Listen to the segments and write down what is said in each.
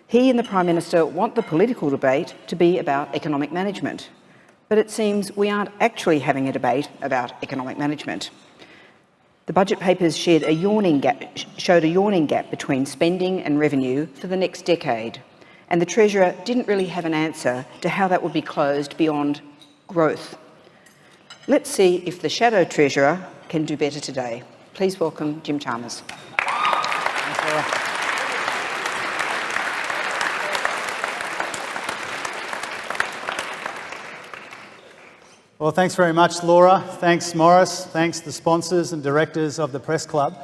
He and the Prime Minister want the political debate to be about economic management, but it seems we aren't actually having a debate about economic management. The budget papers showed a yawning gap between spending and revenue for the next decade, and the Treasurer didn't really have an answer to how that would be closed beyond growth. Let's see if the Shadow Treasurer can do better today. Please welcome Jim Chalmers. Well, thanks very much, Laura. Thanks, Morris. Thanks, the sponsors and directors of the Press Club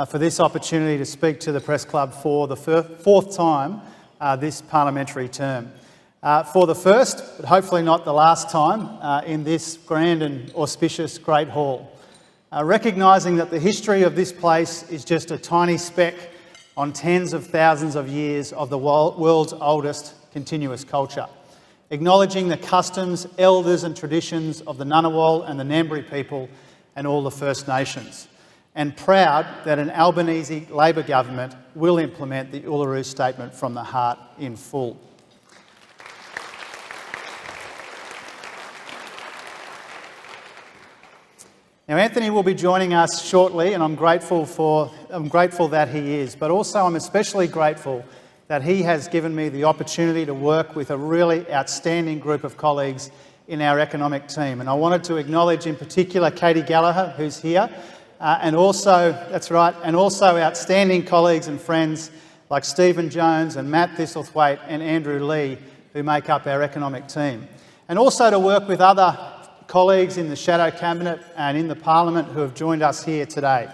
for this opportunity to speak to the Press Club for the fourth time this parliamentary term. For the first, but hopefully not the last time, in this grand and auspicious Great Hall. Recognising that the history of this place is just a tiny speck on tens of thousands of years of the world's oldest continuous culture. Acknowledging the customs, elders and traditions of the Ngunnawal and the Ngambri people and all the First Nations. And proud that an Albanese Labor government will implement the Uluru Statement from the Heart in full. Now, Anthony will be joining us shortly, and I'm grateful that he is, but also I'm especially grateful that he has given me the opportunity to work with a really outstanding group of colleagues in our economic team. And I wanted to acknowledge in particular Katie Gallagher, who's here, and also outstanding colleagues and friends like Stephen Jones and Matt Thistlethwaite and Andrew Lee, who make up our economic team. And also to work with other colleagues in the Shadow Cabinet and in the Parliament who have joined us here today.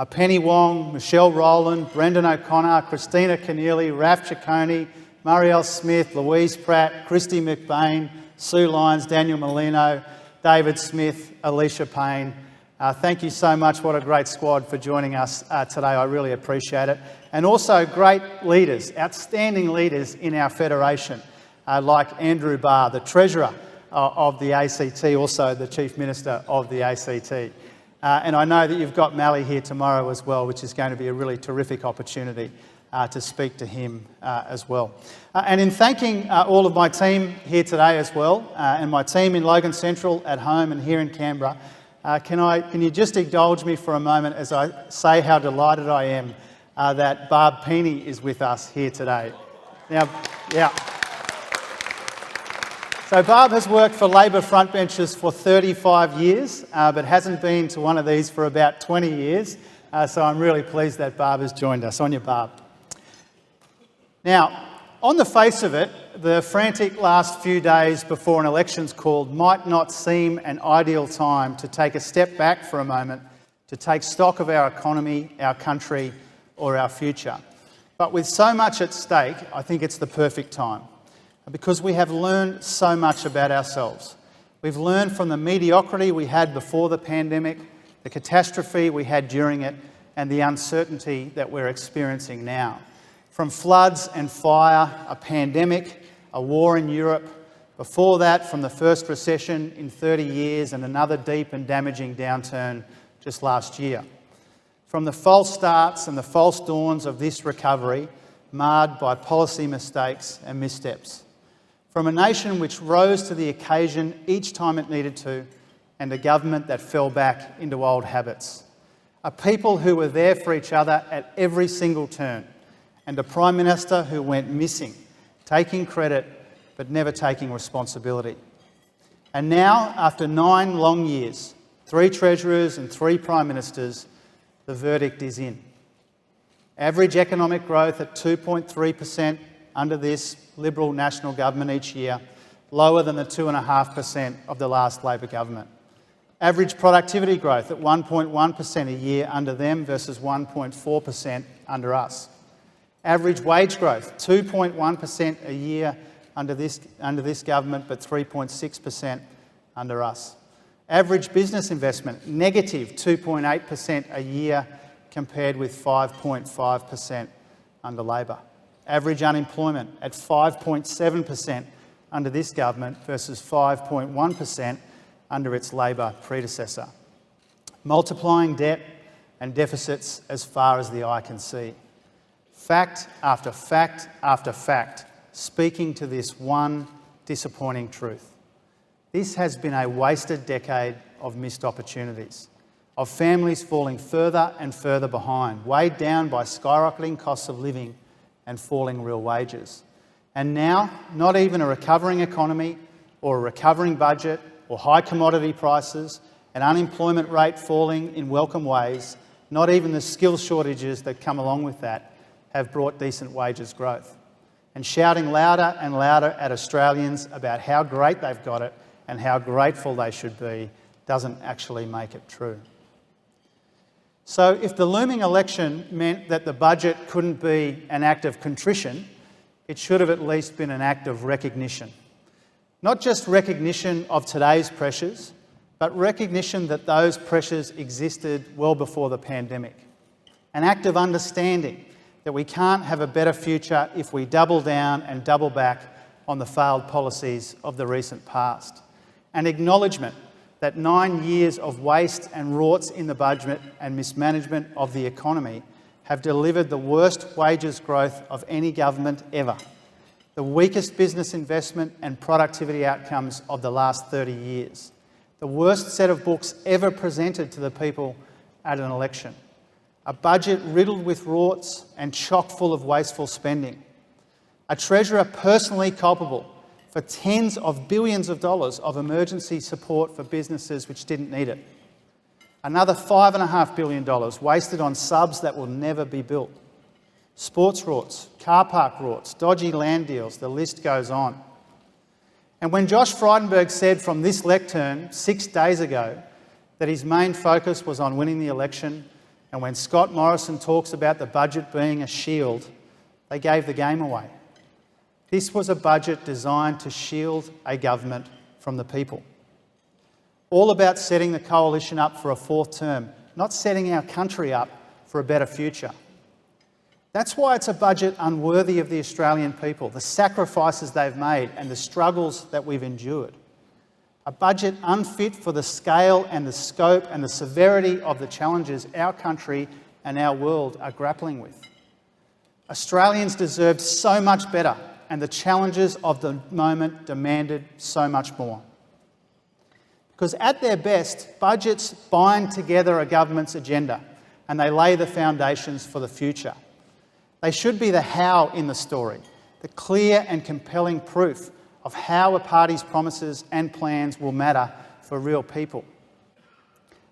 Penny Wong, Michelle Rowland, Brendan O'Connor, Christina Keneally, Raf Ciccone, Marielle Smith, Louise Pratt, Christy McBain, Sue Lyons, Daniel Molino, David Smith, Alicia Payne. Thank you so much. What a great squad for joining us today. I really appreciate it. And also great leaders, outstanding leaders in our federation, like Andrew Barr, the Treasurer of the ACT, also the Chief Minister of the ACT. And I know that you've got Mally here tomorrow as well, which is going to be a really terrific opportunity to speak to him as well. And in thanking all of my team here today as well, and my team in Logan Central at home and here in Canberra, can you just indulge me for a moment as I say how delighted I am that Barb Peeney is with us here today. Now, yeah. So Barb has worked for Labor frontbenchers for 35 years, but hasn't been to one of these for about 20 years. So I'm really pleased that Barb has joined us. On you, Barb. Now, on the face of it, the frantic last few days before an election's called might not seem an ideal time to take a step back for a moment to take stock of our economy, our country, or our future. But with so much at stake, I think it's the perfect time. Because we have learned so much about ourselves. We've learned from the mediocrity we had before the pandemic, the catastrophe we had during it, and the uncertainty that we're experiencing now. From floods and fire, a pandemic, a war in Europe, before that from the first recession in 30 years and another deep and damaging downturn just last year. From the false starts and the false dawns of this recovery, marred by policy mistakes and missteps. From a nation which rose to the occasion each time it needed to, and a government that fell back into old habits. A people who were there for each other at every single turn, and a Prime Minister who went missing, taking credit but never taking responsibility. And now, after 9 long years, 3 Treasurers and 3 Prime Ministers, the verdict is in. Average economic growth at 2.3% under this Liberal National government each year, lower than the 2.5% of the last Labor government. Average productivity growth at 1.1% a year under them versus 1.4% under us. Average wage growth, 2.1% a year under this government, but 3.6% under us. Average business investment, negative 2.8% a year compared with 5.5% under Labor. Average unemployment at 5.7% under this government versus 5.1% under its Labor predecessor. Multiplying debt and deficits as far as the eye can see. Fact after fact after fact, speaking to this one disappointing truth. This has been a wasted decade of missed opportunities, of families falling further and further behind, weighed down by skyrocketing costs of living and falling real wages. And now, not even a recovering economy or a recovering budget or high commodity prices, an unemployment rate falling in welcome ways, not even the skills shortages that come along with that, have brought decent wages growth. And shouting louder and louder at Australians about how great they've got it and how grateful they should be doesn't actually make it true. So if the looming election meant that the budget couldn't be an act of contrition, it should have at least been an act of recognition. Not just recognition of today's pressures, but recognition that those pressures existed well before the pandemic. An act of understanding that we can't have a better future if we double down and double back on the failed policies of the recent past. An acknowledgement that 9 years of waste and rorts in the budget and mismanagement of the economy have delivered the worst wages growth of any government ever, the weakest business investment and productivity outcomes of the last 30 years, the worst set of books ever presented to the people at an election, a budget riddled with rorts and chock full of wasteful spending, a treasurer personally culpable for tens of billions of dollars of emergency support for businesses which didn't need it, another $5.5 billion wasted on subs that will never be built, sports rorts, car park rorts, dodgy land deals, the list goes on. And when Josh Frydenberg said from this lectern 6 days ago that his main focus was on winning the election, and when Scott Morrison talks about the budget being a shield, they gave the game away. This was a budget designed to shield a government from the people. All about setting the coalition up for a fourth term, not setting our country up for a better future. That's why it's a budget unworthy of the Australian people, the sacrifices they've made and the struggles that we've endured. A budget unfit for the scale and the scope and the severity of the challenges our country and our world are grappling with. Australians deserved so much better, and the challenges of the moment demanded so much more. Because at their best, budgets bind together a government's agenda and they lay the foundations for the future. They should be the how in the story, the clear and compelling proof of how a party's promises and plans will matter for real people.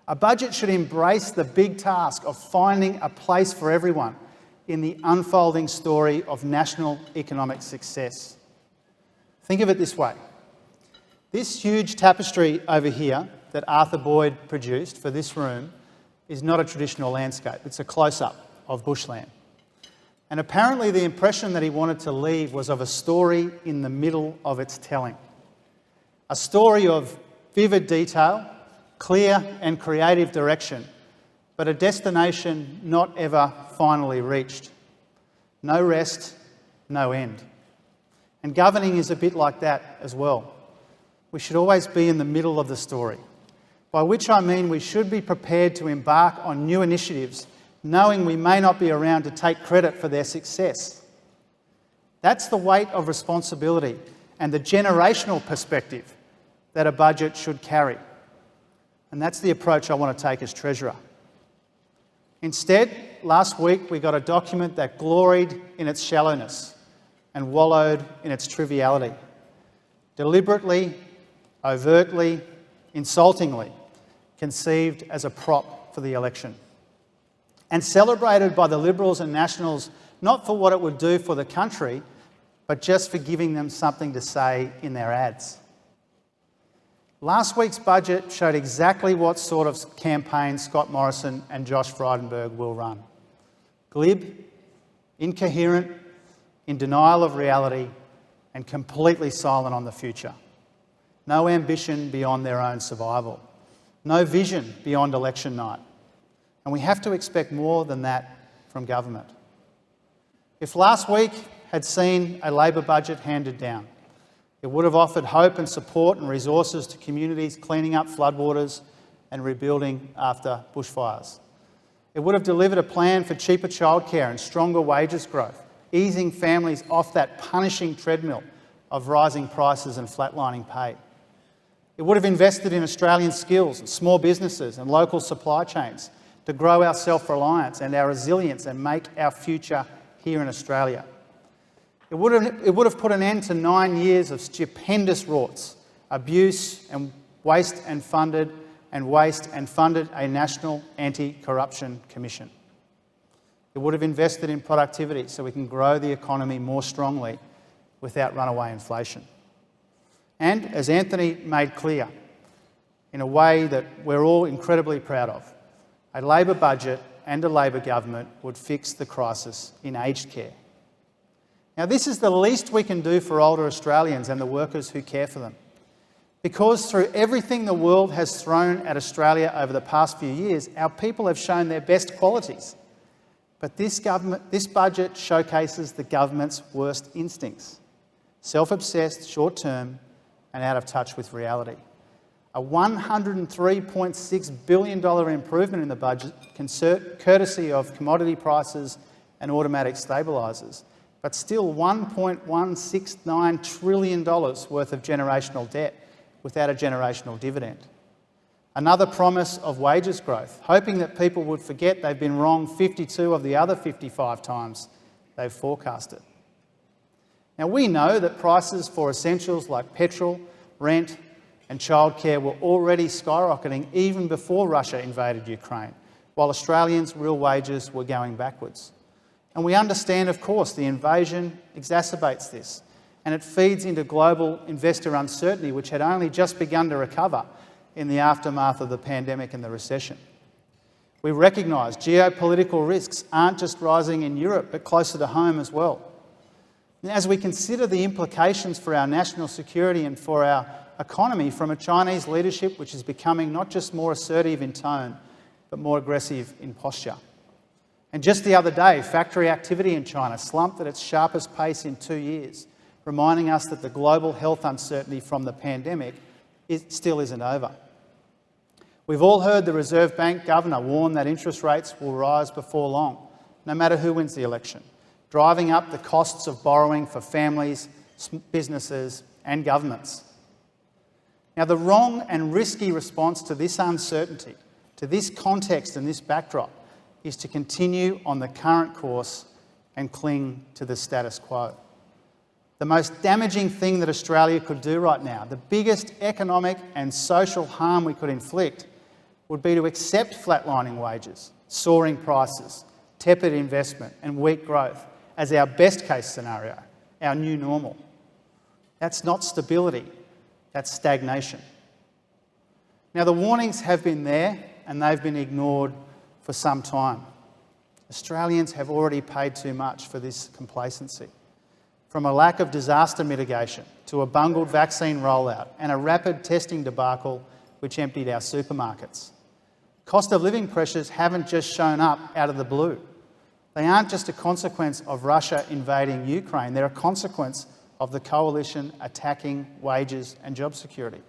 A budget should embrace the big task of finding a place for everyone in the unfolding story of national economic success. Think of it this way. This huge tapestry over here that Arthur Boyd produced for this room is not a traditional landscape. It's a close-up of bushland. And apparently the impression that he wanted to leave was of a story in the middle of its telling. A story of vivid detail, clear and creative direction, but a destination not ever finally reached. No rest, no end. And governing is a bit like that as well. We should always be in the middle of the story, by which I mean we should be prepared to embark on new initiatives, knowing we may not be around to take credit for their success. That's the weight of responsibility and the generational perspective that a budget should carry. And that's the approach I want to take as Treasurer. Instead, last week we got a document that gloried in its shallowness and wallowed in its triviality. Deliberately, overtly, insultingly conceived as a prop for the election. And celebrated by the Liberals and Nationals not for what it would do for the country, but just for giving them something to say in their ads. Last week's budget showed exactly what sort of campaign Scott Morrison and Josh Frydenberg will run. Glib, incoherent, in denial of reality, and completely silent on the future. No ambition beyond their own survival. No vision beyond election night. And we have to expect more than that from government. If last week had seen a Labor budget handed down, it would have offered hope and support and resources to communities cleaning up floodwaters and rebuilding after bushfires. It would have delivered a plan for cheaper childcare and stronger wages growth, easing families off that punishing treadmill of rising prices and flatlining pay. It would have invested in Australian skills and small businesses and local supply chains to grow our self-reliance and our resilience and make our future here in Australia. It would have put an end to 9 years of stupendous rorts, abuse and waste and funded a national anti-corruption commission. It would have invested in productivity so we can grow the economy more strongly without runaway inflation. And as Anthony made clear, in a way that we're all incredibly proud of, a Labor budget and a Labor government would fix the crisis in aged care. Now, this is the least we can do for older Australians and the workers who care for them. Because through everything the world has thrown at Australia over the past few years, our people have shown their best qualities. But this budget showcases the government's worst instincts: self-obsessed, short-term, and out of touch with reality. A $103.6 billion improvement in the budget, courtesy of commodity prices and automatic stabilisers, but still $1.169 trillion worth of generational debt without a generational dividend. Another promise of wages growth, hoping that people would forget they've been wrong 52 of the other 55 times they've forecasted. Now, we know that prices for essentials like petrol, rent and childcare were already skyrocketing even before Russia invaded Ukraine, while Australians' real wages were going backwards. And we understand, of course, the invasion exacerbates this, and it feeds into global investor uncertainty, which had only just begun to recover in the aftermath of the pandemic and the recession. We recognise geopolitical risks aren't just rising in Europe, but closer to home as well. And as we consider the implications for our national security and for our economy from a Chinese leadership which is becoming not just more assertive in tone, but more aggressive in posture. And just the other day, factory activity in China slumped at its sharpest pace in 2 years, reminding us that the global health uncertainty from the pandemic still isn't over. We've all heard the Reserve Bank Governor warn that interest rates will rise before long, no matter who wins the election, driving up the costs of borrowing for families, businesses and governments. Now, the wrong and risky response to this uncertainty, to this context and this backdrop, is to continue on the current course and cling to the status quo. The most damaging thing that Australia could do right now, the biggest economic and social harm we could inflict, would be to accept flatlining wages, soaring prices, tepid investment and weak growth as our best case scenario, our new normal. That's not stability, that's stagnation. Now, the warnings have been there and they've been ignored for some time. Australians have already paid too much for this complacency. From a lack of disaster mitigation to a bungled vaccine rollout and a rapid testing debacle which emptied our supermarkets. Cost of living pressures haven't just shown up out of the blue. They aren't just a consequence of Russia invading Ukraine, they're a consequence of the coalition attacking wages and job security.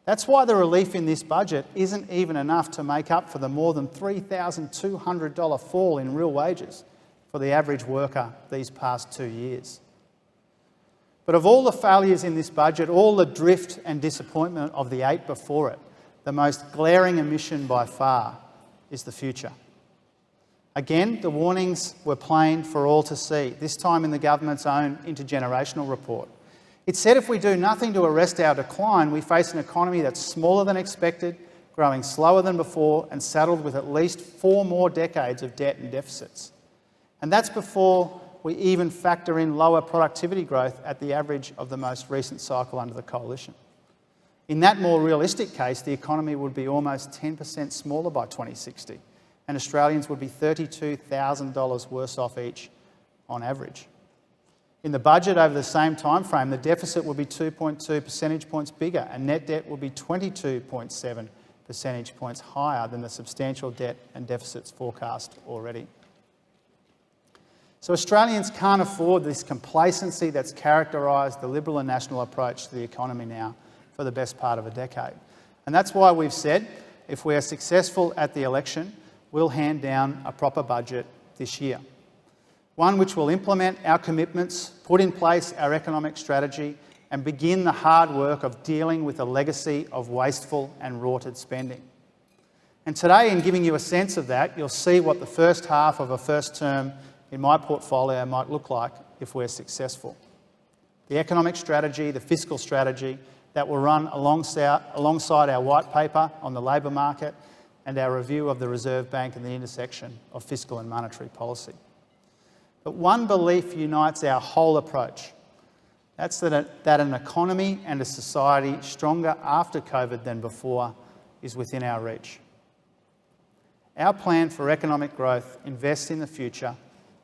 That's why the relief in this budget isn't even enough to make up for the more than $3,200 fall in real wages for the average worker these past 2 years. But of all the failures in this budget, all the drift and disappointment of the 8 before it, the most glaring omission by far is the future. Again, the warnings were plain for all to see, this time in the government's own intergenerational report. It said if we do nothing to arrest our decline, we face an economy that's smaller than expected, growing slower than before, and saddled with at least 4 more decades of debt and deficits. And that's before we even factor in lower productivity growth at the average of the most recent cycle under the coalition. In that more realistic case, the economy would be almost 10% smaller by 2060, and Australians would be $32,000 worse off each on average. In the budget over the same time frame, the deficit will be 2.2 percentage points bigger and net debt will be 22.7 percentage points higher than the substantial debt and deficits forecast already. So Australians can't afford this complacency that's characterised the Liberal and National approach to the economy now for the best part of a decade. And that's why we've said, if we are successful at the election, we'll hand down a proper budget this year. One which will implement our commitments, put in place our economic strategy, and begin the hard work of dealing with a legacy of wasteful and rorted spending. And today, in giving you a sense of that, you'll see what the first half of a first term in my portfolio might look like if we're successful. The economic strategy, the fiscal strategy that will run alongside our white paper on the labour market and our review of the Reserve Bank and the intersection of fiscal and monetary policy. But one belief unites our whole approach. That's that an economy and a society stronger after COVID than before is within our reach. Our plan for economic growth invests in the future,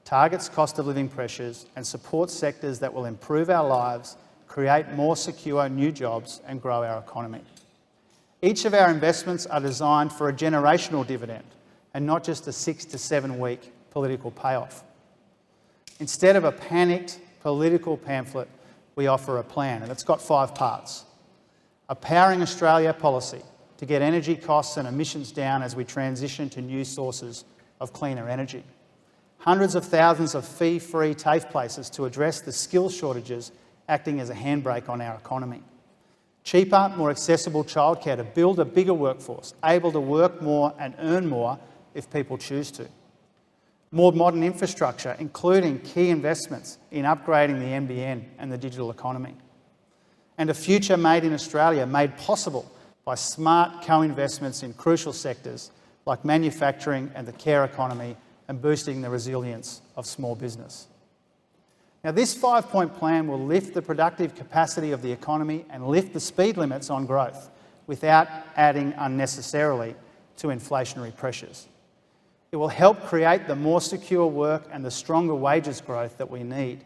targets cost of living pressures, and supports sectors that will improve our lives, create more secure new jobs, and grow our economy. Each of our investments are designed for a generational dividend and not just a 6 to 7 week political payoff. Instead of a panicked political pamphlet, we offer a plan, and it's got 5 parts. A Powering Australia policy to get energy costs and emissions down as we transition to new sources of cleaner energy. Hundreds of thousands of fee-free TAFE places to address the skills shortages acting as a handbrake on our economy. Cheaper, more accessible childcare to build a bigger workforce, able to work more and earn more if people choose to. More modern infrastructure, including key investments in upgrading the NBN and the digital economy. And a future made in Australia, made possible by smart co-investments in crucial sectors like manufacturing and the care economy, and boosting the resilience of small business. Now, this 5-point plan will lift the productive capacity of the economy and lift the speed limits on growth without adding unnecessarily to inflationary pressures. It will help create the more secure work and the stronger wages growth that we need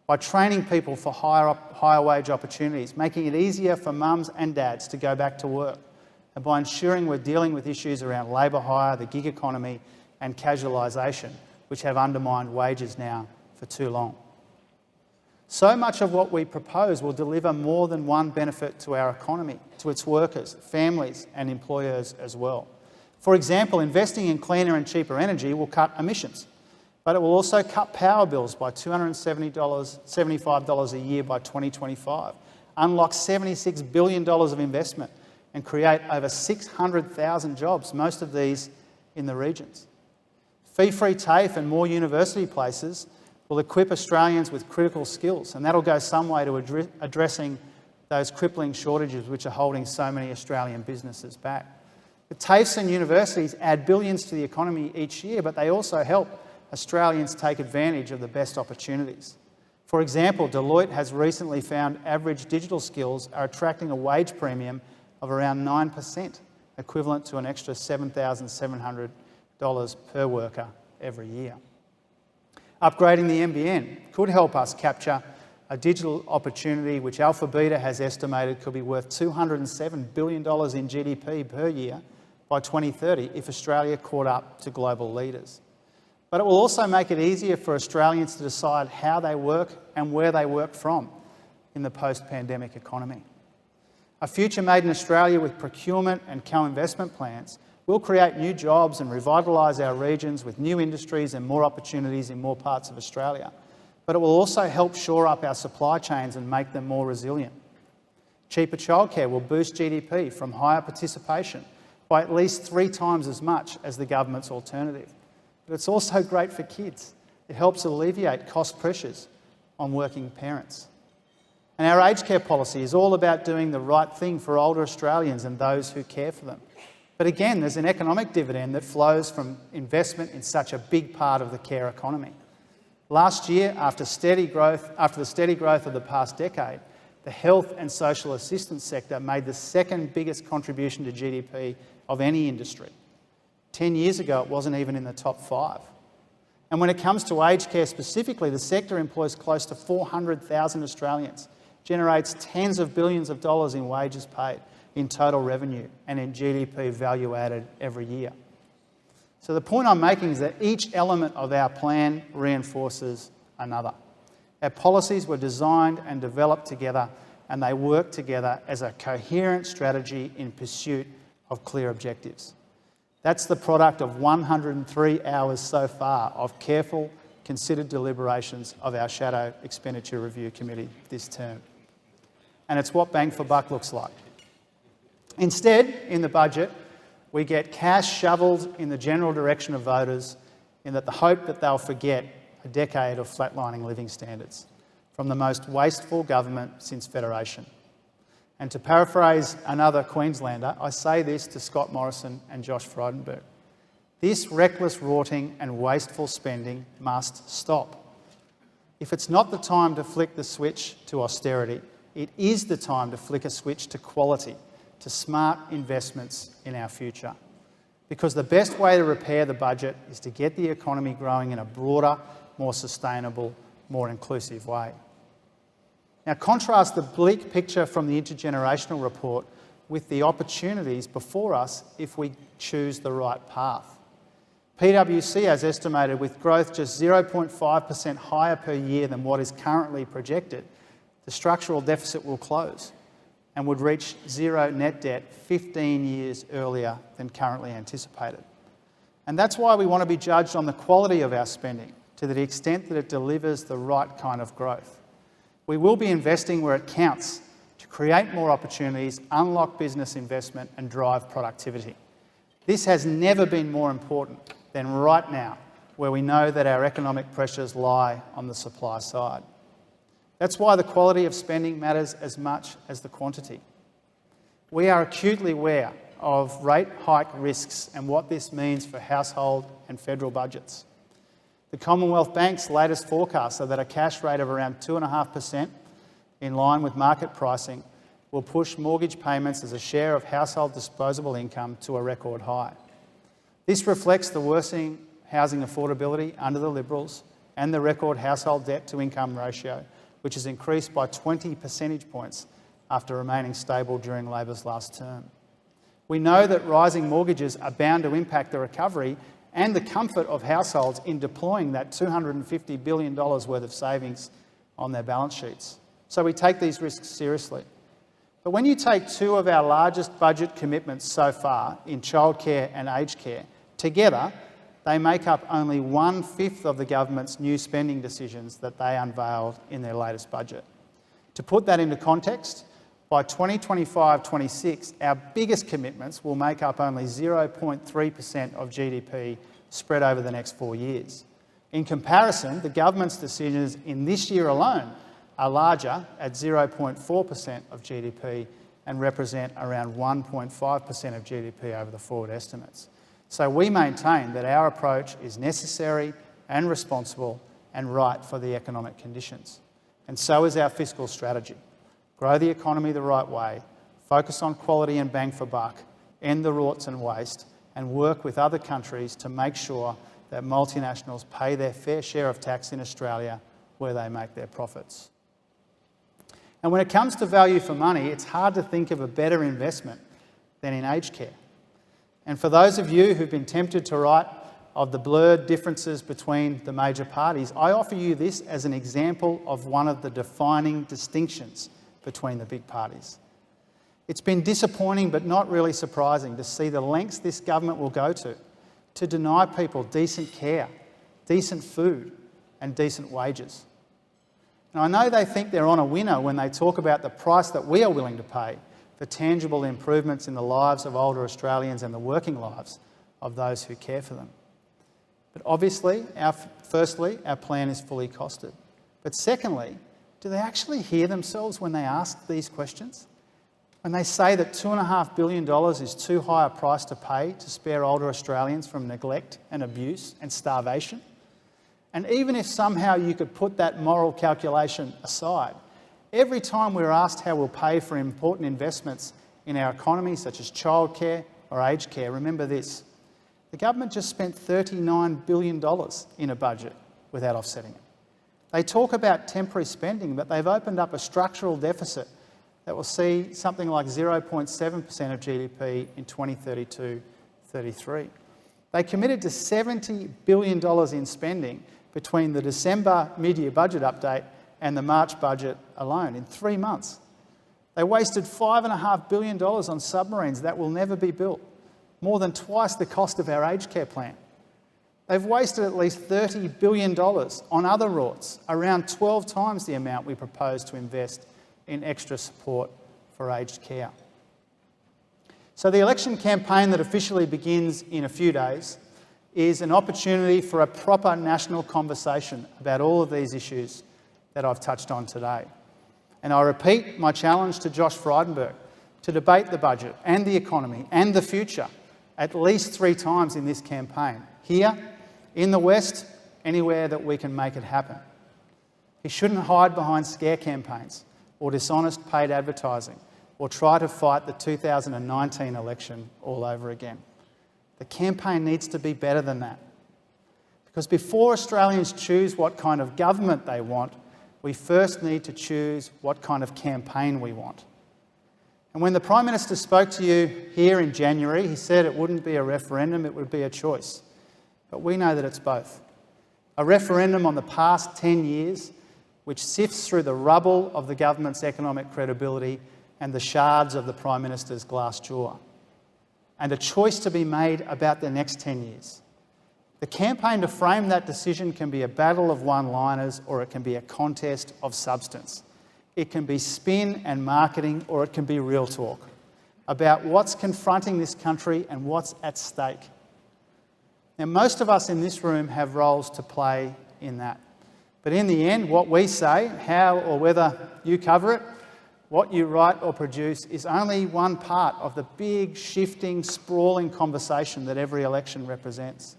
by training people for higher wage opportunities, making it easier for mums and dads to go back to work, and by ensuring we're dealing with issues around labour hire, the gig economy and casualisation, which have undermined wages now for too long. So much of what we propose will deliver more than one benefit to our economy, to its workers, families and employers as well. For example, investing in cleaner and cheaper energy will cut emissions, but it will also cut power bills by $275 a year by 2025, unlock $76 billion of investment and create over 600,000 jobs, most of these in the regions. Fee-free TAFE and more university places will equip Australians with critical skills, and that'll go some way to addressing those crippling shortages which are holding so many Australian businesses back. The TAFEs and universities add billions to the economy each year, but they also help Australians take advantage of the best opportunities. For example, Deloitte has recently found average digital skills are attracting a wage premium of around 9%, equivalent to an extra $7,700 per worker every year. Upgrading the NBN could help us capture a digital opportunity which Alpha Beta has estimated could be worth $207 billion in GDP per year by 2030 if Australia caught up to global leaders. But it will also make it easier for Australians to decide how they work and where they work from in the post-pandemic economy. A future made in Australia with procurement and co-investment plans will create new jobs and revitalise our regions with new industries and more opportunities in more parts of Australia. But it will also help shore up our supply chains and make them more resilient. Cheaper childcare will boost GDP from higher participation by at least 3 times as much as the government's alternative. But it's also great for kids. It helps alleviate cost pressures on working parents. And our aged care policy is all about doing the right thing for older Australians and those who care for them. But again, there's an economic dividend that flows from investment in such a big part of the care economy. Last year, after the steady growth of the past decade, the health and social assistance sector made the second biggest contribution to GDP of any industry. 10 years ago, it wasn't even in the top 5. And when it comes to aged care specifically, the sector employs close to 400,000 Australians, generates tens of billions of dollars in wages paid, in total revenue and in GDP value added every year. So the point I'm making is that each element of our plan reinforces another. Our policies were designed and developed together, and they work together as a coherent strategy in pursuit of clear objectives. That's the product of 103 hours so far of careful, considered deliberations of our Shadow Expenditure Review Committee this term. And it's what bang for buck looks like. Instead, in the budget, we get cash shovelled in the general direction of voters in the hope that they'll forget a decade of flatlining living standards from the most wasteful government since Federation. And to paraphrase another Queenslander, I say this to Scott Morrison and Josh Frydenberg. This reckless rorting and wasteful spending must stop. If it's not the time to flick the switch to austerity, it is the time to flick a switch to quality, to smart investments in our future. Because the best way to repair the budget is to get the economy growing in a broader, more sustainable, more inclusive way. Now, contrast the bleak picture from the intergenerational report with the opportunities before us if we choose the right path. PwC has estimated with growth just 0.5% higher per year than what is currently projected, the structural deficit will close and would reach zero net debt 15 years earlier than currently anticipated. And that's why we want to be judged on the quality of our spending to the extent that it delivers the right kind of growth. We will be investing where it counts to create more opportunities, unlock business investment and drive productivity. This has never been more important than right now, where we know that our economic pressures lie on the supply side. That's why the quality of spending matters as much as the quantity. We are acutely aware of rate hike risks and what this means for household and federal budgets. The Commonwealth Bank's latest forecasts are that a cash rate of around 2.5%, in line with market pricing, will push mortgage payments as a share of household disposable income to a record high. This reflects the worsening housing affordability under the Liberals and the record household debt to income ratio, which has increased by 20 percentage points after remaining stable during Labor's last term. We know that rising mortgages are bound to impact the recovery and the comfort of households in deploying that $250 billion worth of savings on their balance sheets. So we take these risks seriously. But when you take two of our largest budget commitments so far in childcare and aged care, together they make up only 1/5 of the government's new spending decisions that they unveiled in their latest budget. To put that into context, by 2025-26, our biggest commitments will make up only 0.3% of GDP spread over the next 4 years. In comparison, the government's decisions in this year alone are larger at 0.4% of GDP and represent around 1.5% of GDP over the forward estimates. So we maintain that our approach is necessary and responsible and right for the economic conditions. And so is our fiscal strategy. Grow the economy the right way, focus on quality and bang for buck, end the rorts and waste, and work with other countries to make sure that multinationals pay their fair share of tax in Australia where they make their profits. And when it comes to value for money, it's hard to think of a better investment than in aged care. And for those of you who've been tempted to write of the blurred differences between the major parties, I offer you this as an example of one of the defining distinctions between the big parties. It's been disappointing but not really surprising to see the lengths this government will go to deny people decent care, decent food and decent wages. Now, I know they think they're on a winner when they talk about the price that we are willing to pay for tangible improvements in the lives of older Australians and the working lives of those who care for them. But obviously, firstly, our plan is fully costed. But secondly, do they actually hear themselves when they ask these questions? When they say that $2.5 billion is too high a price to pay to spare older Australians from neglect and abuse and starvation? And even if somehow you could put that moral calculation aside, every time we're asked how we'll pay for important investments in our economy, such as childcare or aged care, remember this: the government just spent $39 billion in a budget without offsetting it. They talk about temporary spending, but they've opened up a structural deficit that will see something like 0.7% of GDP in 2032-33. They committed to $70 billion in spending between the December mid-year budget update and the March budget alone in 3 months. They wasted $5.5 billion on submarines that will never be built, more than twice the cost of our aged care plan. They've wasted at least $30 billion on other rorts, around 12 times the amount we propose to invest in extra support for aged care. So the election campaign that officially begins in a few days is an opportunity for a proper national conversation about all of these issues that I've touched on today. And I repeat my challenge to Josh Frydenberg to debate the budget and the economy and the future at least 3 times in this campaign, here, in the West, anywhere that we can make it happen. He shouldn't hide behind scare campaigns or dishonest paid advertising or try to fight the 2019 election all over again. The campaign needs to be better than that. Because before Australians choose what kind of government they want, we first need to choose what kind of campaign we want. And when the Prime Minister spoke to you here in January, he said it wouldn't be a referendum, it would be a choice. But we know that it's both. A referendum on the past 10 years, which sifts through the rubble of the government's economic credibility and the shards of the Prime Minister's glass jaw. And a choice to be made about the next 10 years. The campaign to frame that decision can be a battle of one-liners, or it can be a contest of substance. It can be spin and marketing, or it can be real talk about what's confronting this country and what's at stake. Now, most of us in this room have roles to play in that. But in the end, what we say, how or whether you cover it, what you write or produce, is only one part of the big, shifting, sprawling conversation that every election represents.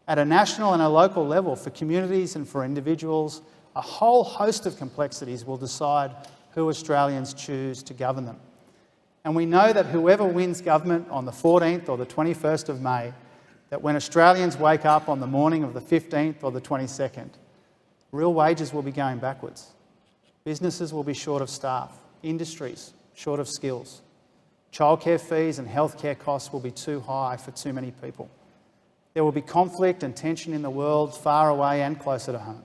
At a national and a local level, for communities and for individuals, a whole host of complexities will decide who Australians choose to govern them. And we know that whoever wins government on the 14th or the 21st of May, that when Australians wake up on the morning of the 15th or the 22nd, real wages will be going backwards. Businesses will be short of staff, industries short of skills. Childcare fees and healthcare costs will be too high for too many people. There will be conflict and tension in the world, far away and closer to home.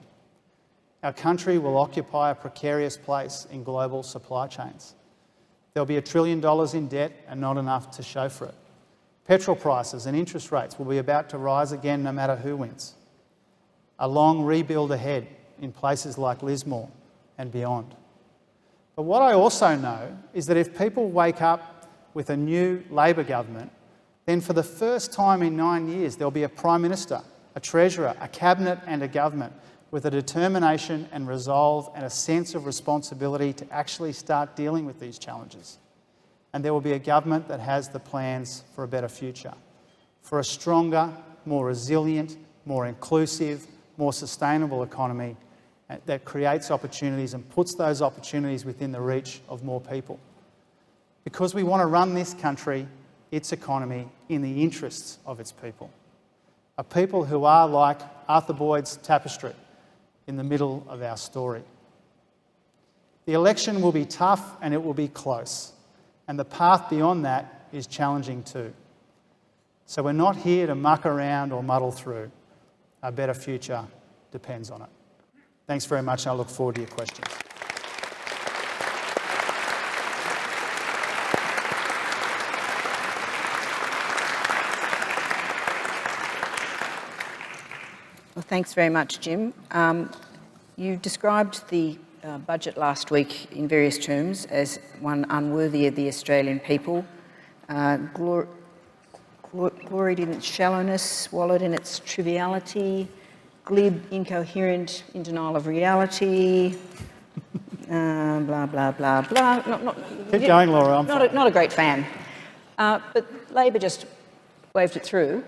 Our country will occupy a precarious place in global supply chains. There'll be $1 trillion in debt and not enough to show for it. Petrol prices and interest rates will be about to rise again no matter who wins. A long rebuild ahead in places like Lismore and beyond. But what I also know is that if people wake up with a new Labor government, then for the first time in 9 years, there'll be a Prime Minister, a Treasurer, a Cabinet and a government with a determination and resolve and a sense of responsibility to actually start dealing with these challenges. And there will be a government that has the plans for a better future, for a stronger, more resilient, more inclusive, more sustainable economy that creates opportunities and puts those opportunities within the reach of more people. Because we want to run this country, its economy, in the interests of its people. A people who are like Arthur Boyd's tapestry in the middle of our story. The election will be tough and it will be close. And the path beyond that is challenging too. So we're not here to muck around or muddle through. A better future depends on it. Thanks very much, and I look forward to your questions. Well, thanks very much, Jim. You described the budget last week in various terms as one unworthy of the Australian people, gloried in its shallowness, wallowed in its triviality, glib, incoherent, in denial of reality, blah, blah, blah, blah. Keep going, Laura. I'm not a great fan. But Labor just waved it through.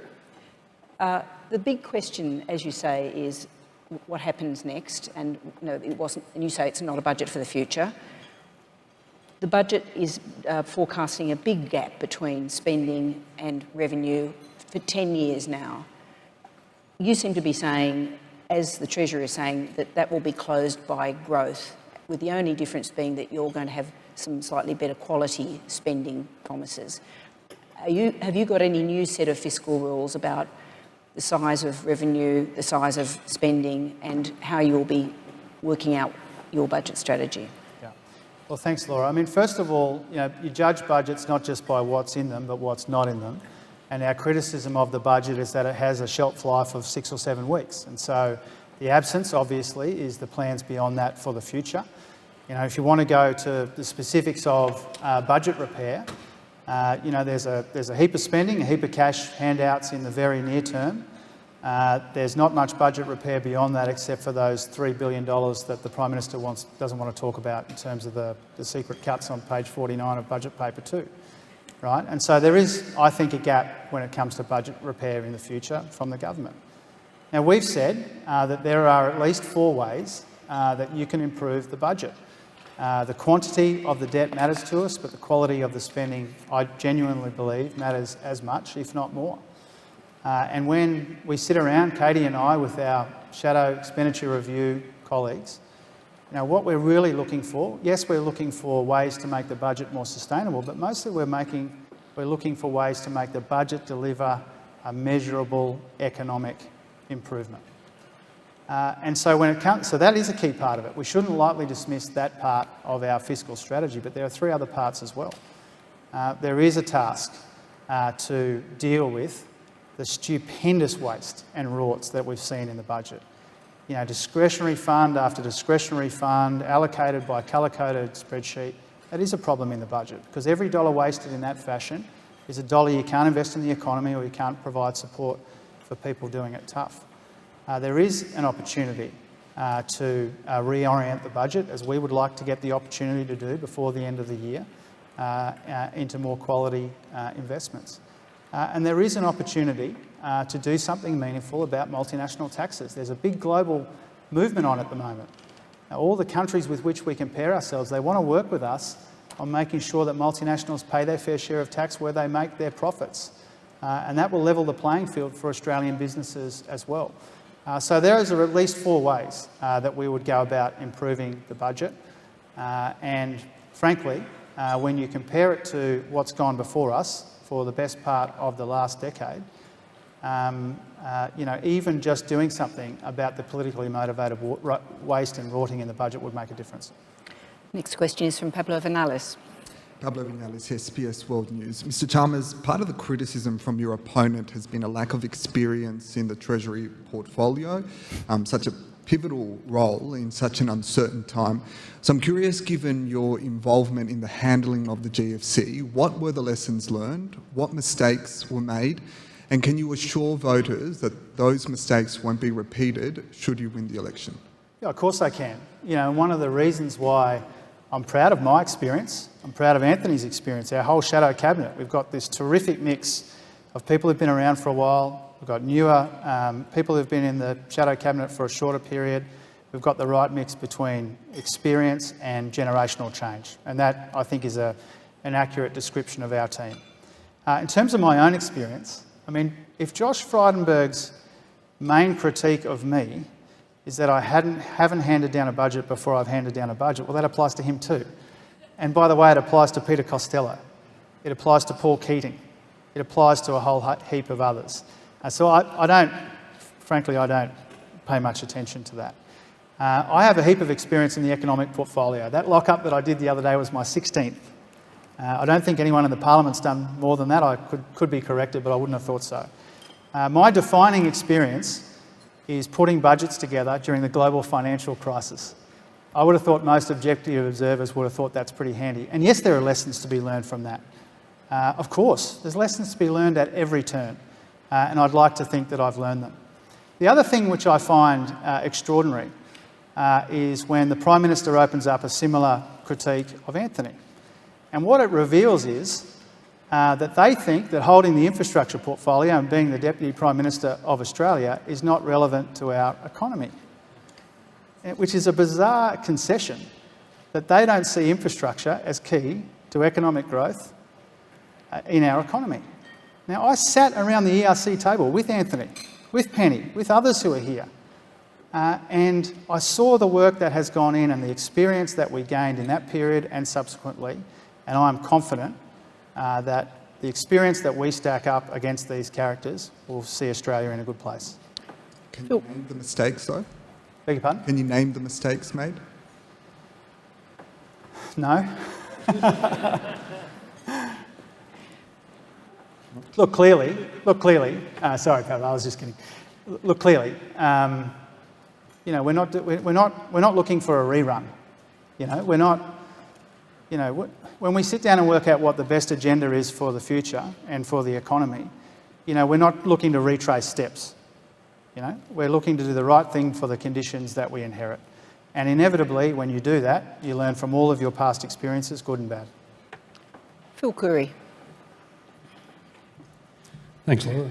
The big question, as you say, is what happens next? And no, it wasn't. And you say it's not a budget for the future. The budget is forecasting a big gap between spending and revenue for 10 years now. You seem to be saying, as the Treasurer is saying, that that will be closed by growth, with the only difference being that you're going to have some slightly better quality spending promises. Have you got any new set of fiscal rules about the size of revenue, the size of spending, and how you'll be working out your budget strategy? Yeah. Well, thanks, Laura. I mean, first of all, you judge budgets not just by what's in them, but what's not in them. And our criticism of the budget is that it has a shelf life of 6 or 7 weeks. And so the absence, obviously, is the plans beyond that for the future. You know, if you want to go to the specifics of budget repair, you know, there's a heap of spending, a heap of cash handouts in the very near term. There's not much budget repair beyond that except for those $3 billion that the Prime Minister doesn't want to talk about in terms of the secret cuts on page 49 of budget paper 2. Right? And so there is, I think, a gap when it comes to budget repair in the future from the government. Now, we've said that there are at least 4 ways that you can improve the budget. The quantity of the debt matters to us, but the quality of the spending, I genuinely believe, matters as much, if not more. And when we sit around, Katie and I, with our shadow expenditure review colleagues, you know, what we're really looking for, yes, we're looking for ways to make the budget more sustainable, but mostly we're looking for ways to make the budget deliver a measurable economic improvement. And so so that is a key part of it. We shouldn't lightly dismiss that part of our fiscal strategy, but there are 3 other parts as well. There is a task to deal with the stupendous waste and rorts that we've seen in the budget. You know, discretionary fund after discretionary fund allocated by colour-coded spreadsheet, that is a problem in the budget because every dollar wasted in that fashion is a dollar you can't invest in the economy or you can't provide support for people doing it tough. There is an opportunity to reorient the budget, as we would like to get the opportunity to do before the end of the year, into more quality investments. And there is an opportunity to do something meaningful about multinational taxes. There's a big global movement on at the moment. Now, all the countries with which we compare ourselves, they want to work with us on making sure that multinationals pay their fair share of tax where they make their profits. And that will level the playing field for Australian businesses as well. So there are at least 4 ways that we would go about improving the budget. And frankly, when you compare it to what's gone before us for the best part of the last decade, you know, even just doing something about the politically motivated waste and rorting in the budget would make a difference. Next question is from Pablo Vinales. Pablo Vinales, SBS World News. Mr. Chalmers, part of the criticism from your opponent has been a lack of experience in the Treasury portfolio, such a pivotal role in such an uncertain time. So I'm curious, given your involvement in the handling of the GFC, what were the lessons learned? What mistakes were made? And can you assure voters that those mistakes won't be repeated should you win the election? Yeah, of course I can. You know, one of the reasons why I'm proud of my experience, I'm proud of Anthony's experience, our whole shadow cabinet. We've got this terrific mix of people who've been around for a while. We've got newer people who've been in the shadow cabinet for a shorter period. We've got the right mix between experience and generational change. And that, I think, is an accurate description of our team. In terms of my own experience, I mean, if Josh Frydenberg's main critique of me is that I haven't handed down a budget before I've handed down a budget, well, that applies to him too. And by the way, it applies to Peter Costello. It applies to Paul Keating. It applies to a whole heap of others. So I don't pay much attention to that. I have a heap of experience in the economic portfolio. That lockup that I did the other day was my 16th. I don't think anyone in the Parliament's done more than that. I could be corrected, but I wouldn't have thought so. My defining experience is putting budgets together during the global financial crisis. I would have thought most objective observers would have thought that's pretty handy. And yes, there are lessons to be learned from that. Of course, there's lessons to be learned at every turn, and I'd like to think that I've learned them. The other thing which I find extraordinary is when the Prime Minister opens up a similar critique of Anthony. And what it reveals is that they think that holding the infrastructure portfolio and being the Deputy Prime Minister of Australia is not relevant to our economy, which is a bizarre concession, that they don't see infrastructure as key to economic growth in our economy. Now, I sat around the ERC table with Anthony, with Penny, with others who are here, and I saw the work that has gone in and the experience that we gained in that period and subsequently, and I'm confident that the experience that we stack up against these characters will see Australia in a good place. Can you name the mistakes, though? Beg your pardon? Can you name the mistakes made? No. Look clearly, sorry, Pavel, I was just kidding. Look clearly, you know, we're not looking for a rerun. You know, we're not, you know, when we sit down and work out what the best agenda is for the future and for the economy, you know, we're not looking to retrace steps. You know, we're looking to do the right thing for the conditions that we inherit. And inevitably, when you do that, you learn from all of your past experiences, good and bad. Phil Curry. Thanks, Laura.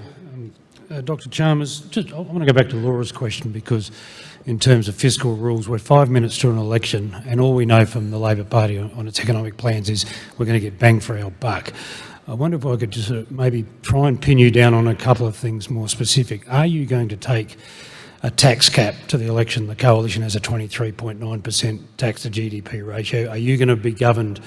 Dr. Chalmers, I want to go back to Laura's question, because in terms of fiscal rules, we're 5 minutes to an election and all we know from the Labor Party on its economic plans is we're going to get bang for our buck. I wonder if I could just maybe try and pin you down on a couple of things more specific. Are you going to take a tax cap to the election? The Coalition has a 23.9% tax to GDP ratio. Are you going to be governed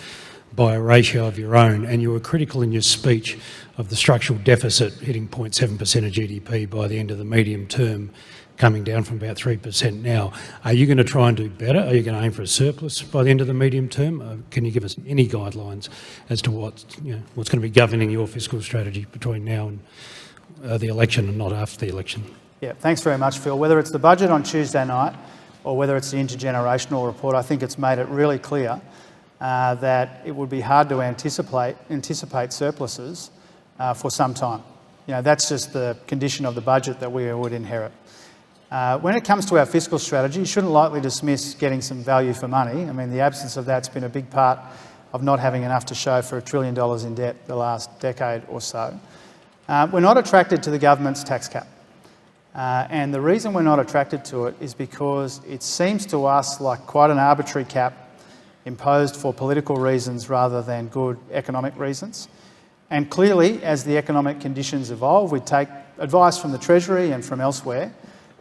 by a ratio of your own? And you were critical in your speech of the structural deficit hitting 0.7% of GDP by the end of the medium term, coming down from about 3% now. Are you going to try and do better? Are you going to aim for a surplus by the end of the medium term? Can you give us any guidelines as to what's going to be governing your fiscal strategy between now and the election and not after the election? Yeah, thanks very much, Phil. Whether it's the budget on Tuesday night or whether it's the intergenerational report, I think it's made it really clear that it would be hard to anticipate surpluses for some time. You know, that's just the condition of the budget that we would inherit. When it comes to our fiscal strategy, you shouldn't lightly dismiss getting some value for money. I mean, the absence of that's been a big part of not having enough to show for $1 trillion in debt the last decade or so. We're not attracted to the government's tax cap. And the reason we're not attracted to it is because it seems to us like quite an arbitrary cap imposed for political reasons rather than good economic reasons. And clearly, as the economic conditions evolve, we take advice from the Treasury and from elsewhere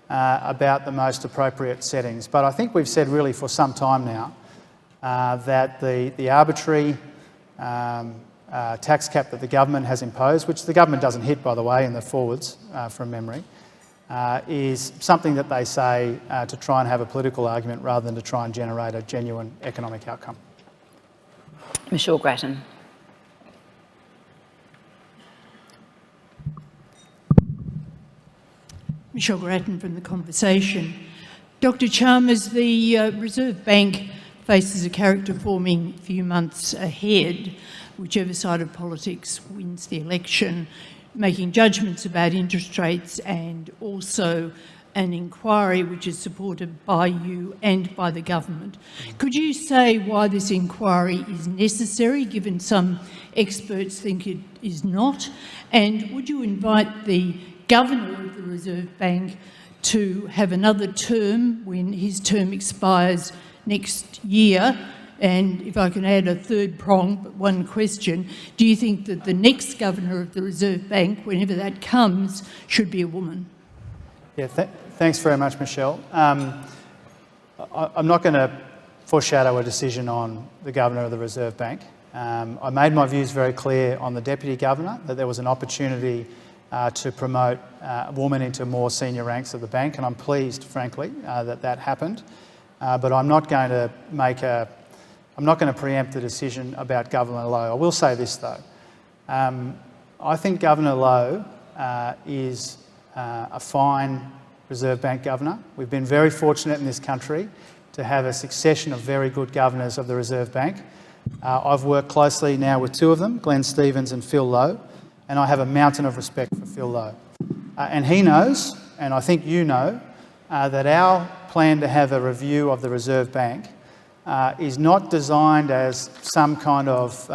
about the most appropriate settings. But I think we've said really for some time now that the arbitrary tax cap that the government has imposed, which the government doesn't hit, by the way, in the forwards from memory, is something that they say to try and have a political argument rather than to try and generate a genuine economic outcome. Michelle Grattan. Michelle Grattan from The Conversation. Dr. Chalmers, the Reserve Bank faces a character-forming few months ahead, whichever side of politics wins the election, making judgments about interest rates and also an inquiry which is supported by you and by the government. Could you say why this inquiry is necessary, given some experts think it is not? And would you invite the Governor of the Reserve Bank to have another term when his term expires next year? And if I can add a third prong, but one question, do you think that the next Governor of the Reserve Bank, whenever that comes, should be a woman? Yeah, thanks very much, Michelle. I'm not going to foreshadow a decision on the Governor of the Reserve Bank. I made my views very clear on the Deputy Governor, that there was an opportunity to promote a woman into more senior ranks of the bank, and I'm pleased, frankly, that happened. But I'm not going to preempt the decision about Governor Lowe. I will say this though. I think Governor Lowe is a fine Reserve Bank Governor. We've been very fortunate in this country to have a succession of very good governors of the Reserve Bank. I've worked closely now with two of them, Glenn Stevens and Phil Lowe, and I have a mountain of respect for Phil Lowe. And he knows, and I think you know, that our plan to have a review of the Reserve Bank is not designed as some kind of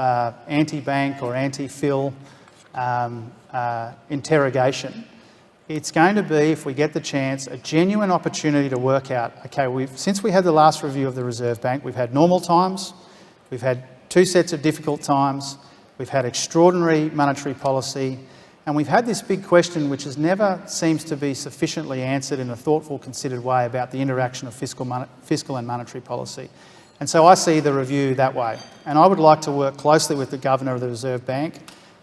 anti-bank or anti-Phil interrogation. It's going to be, if we get the chance, a genuine opportunity to work out, okay, since we had the last review of the Reserve Bank, we've had normal times, we've had two sets of difficult times, we've had extraordinary monetary policy, and we've had this big question which never seems to be sufficiently answered in a thoughtful, considered way about the interaction of fiscal and monetary policy. And so I see the review that way. And I would like to work closely with the Governor of the Reserve Bank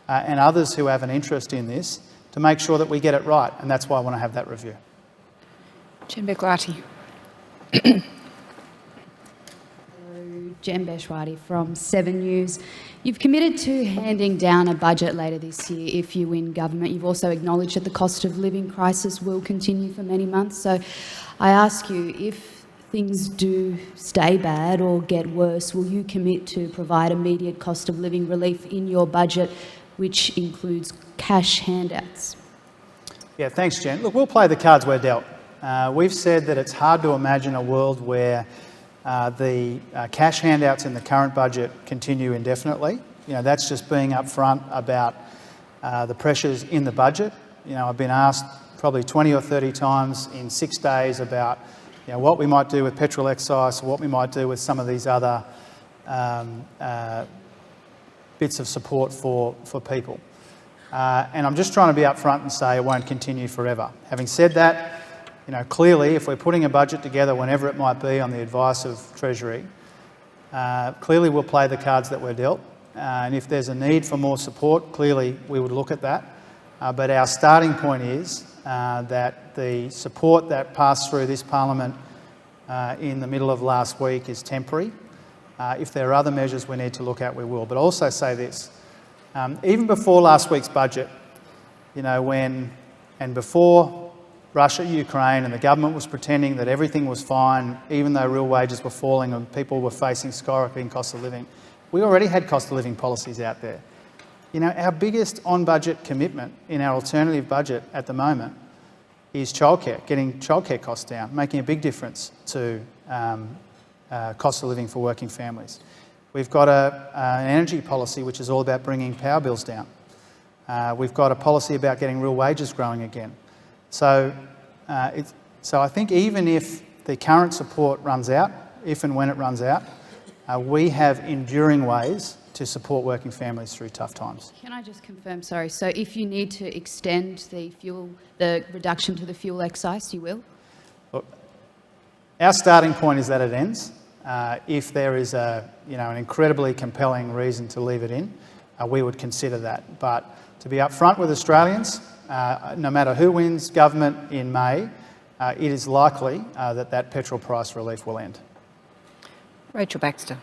and others who have an interest in this to make sure that we get it right. And that's why I want to have that review. Jen Beglati. Jem Beshwadi from 7 News. You've committed to handing down a budget later this year if you win government. You've also acknowledged that the cost of living crisis will continue for many months. So I ask you, if things do stay bad or get worse, will you commit to provide immediate cost of living relief in your budget, which includes cash handouts? Yeah, thanks, Jen. Look, we'll play the cards we're dealt. We've said that it's hard to imagine a world where the cash handouts in the current budget continue indefinitely. You know, that's just being upfront about the pressures in the budget. You know, I've been asked probably 20 or 30 times in 6 days about, you know, what we might do with petrol excise, what we might do with some of these other bits of support for people. And I'm just trying to be upfront and say it won't continue forever. Having said that, you know, clearly, if we're putting a budget together, whenever it might be, on the advice of Treasury, clearly we'll play the cards that we're dealt. And if there's a need for more support, clearly we would look at that. But our starting point is that the support that passed through this Parliament in the middle of last week is temporary. If there are other measures we need to look at, we will. But I'll also say this, even before last week's budget, you know, before Russia, Ukraine, and the government was pretending that everything was fine, even though real wages were falling and people were facing skyrocketing cost of living, we already had cost of living policies out there. You know, our biggest on-budget commitment in our alternative budget at the moment is childcare, getting childcare costs down, making a big difference to cost of living for working families. We've got an energy policy which is all about bringing power bills down. We've got a policy about getting real wages growing again. So I think even if the current support runs out, if and when it runs out, we have enduring ways to support working families through tough times. Can I just confirm, sorry, so if you need to extend the reduction to the fuel excise, you will? Look, our starting point is that it ends. If there is an incredibly compelling reason to leave it in, we would consider that. But to be upfront with Australians, no matter who wins government in May, it is likely that petrol price relief will end. Rachel Baxter.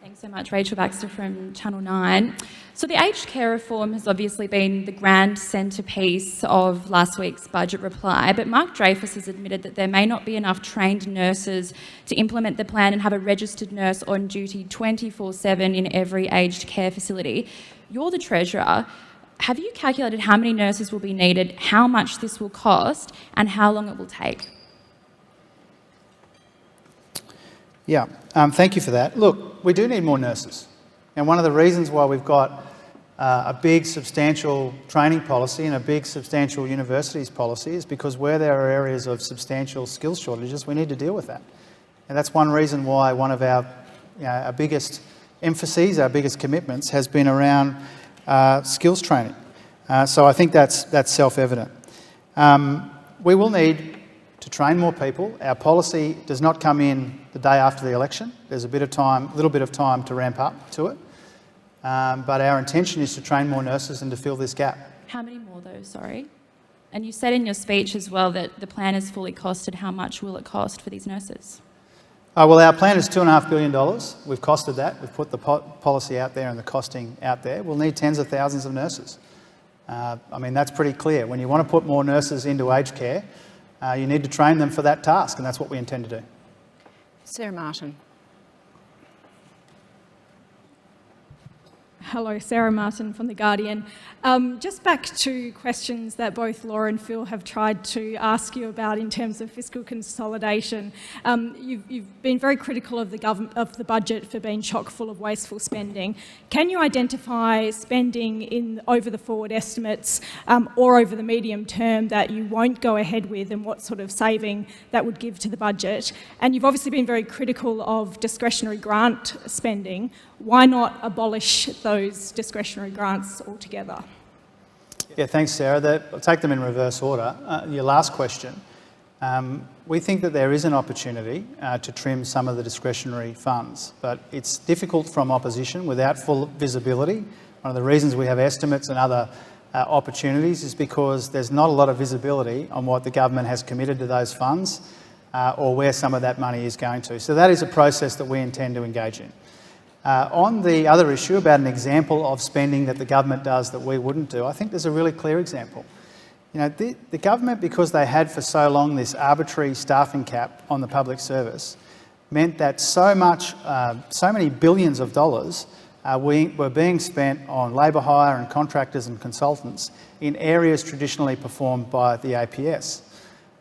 Thanks so much. Rachel Baxter from Channel 9. So the aged care reform has obviously been the grand centrepiece of last week's budget reply, but Mark Dreyfus has admitted that there may not be enough trained nurses to implement the plan and have a registered nurse on duty 24/7 in every aged care facility. You're the Treasurer. Have you calculated how many nurses will be needed, how much this will cost, and how long it will take? Yeah, thank you for that. Look, we do need more nurses. And one of the reasons why we've got a big, substantial training policy and a big, substantial universities policy is because where there are areas of substantial skills shortages, we need to deal with that. And that's one reason why one of our biggest emphases, our biggest commitments, has been around skills training. So I think that's self-evident. We will need to train more people. Our policy does not come in the day after the election. There's a little bit of time to ramp up to it. But our intention is to train more nurses and to fill this gap. How many more though, sorry? And you said in your speech as well that the plan is fully costed. How much will it cost for these nurses? Well, our plan is $2.5 billion. We've costed that. We've put the policy out there and the costing out there. We'll need tens of thousands of nurses. That's pretty clear. When you want to put more nurses into aged care, you need to train them for that task, and that's what we intend to do. Sarah Martin. Hello, Sarah Martin from The Guardian. Just back to questions that both Laura and Phil have tried to ask you about in terms of fiscal consolidation. You've been very critical of the budget for being chock full of wasteful spending. Can you identify spending over the forward estimates or over the medium term that you won't go ahead with, and what sort of saving that would give to the budget? And you've obviously been very critical of discretionary grant spending. Why not abolish those discretionary grants altogether? Yeah, thanks, Sarah. I'll take them in reverse order. Your last question. We think that there is an opportunity to trim some of the discretionary funds, but it's difficult from opposition without full visibility. One of the reasons we have estimates and other opportunities is because there's not a lot of visibility on what the government has committed to those funds. or where some of that money is going to. So that is a process that we intend to engage in. On the other issue about an example of spending that the government does that we wouldn't do, I think there's a really clear example. You know, the government, because they had for so long this arbitrary staffing cap on the public service, meant that so many billions of dollars were being spent on labour hire and contractors and consultants in areas traditionally performed by the APS.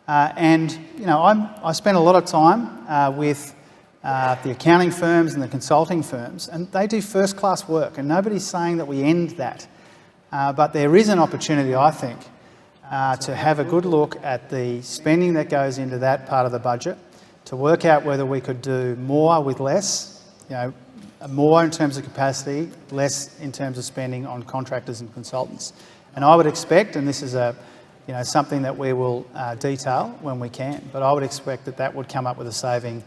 And you know, I spent a lot of time with the accounting firms and the consulting firms, and they do first-class work, and nobody's saying that we end that. But there is an opportunity, I think, to have a good look at the spending that goes into that part of the budget, to work out whether we could do more with less, you know, more in terms of capacity, less in terms of spending on contractors and consultants. And I would expect, and this is something that we will detail when we can, but I would expect that that would come up with a saving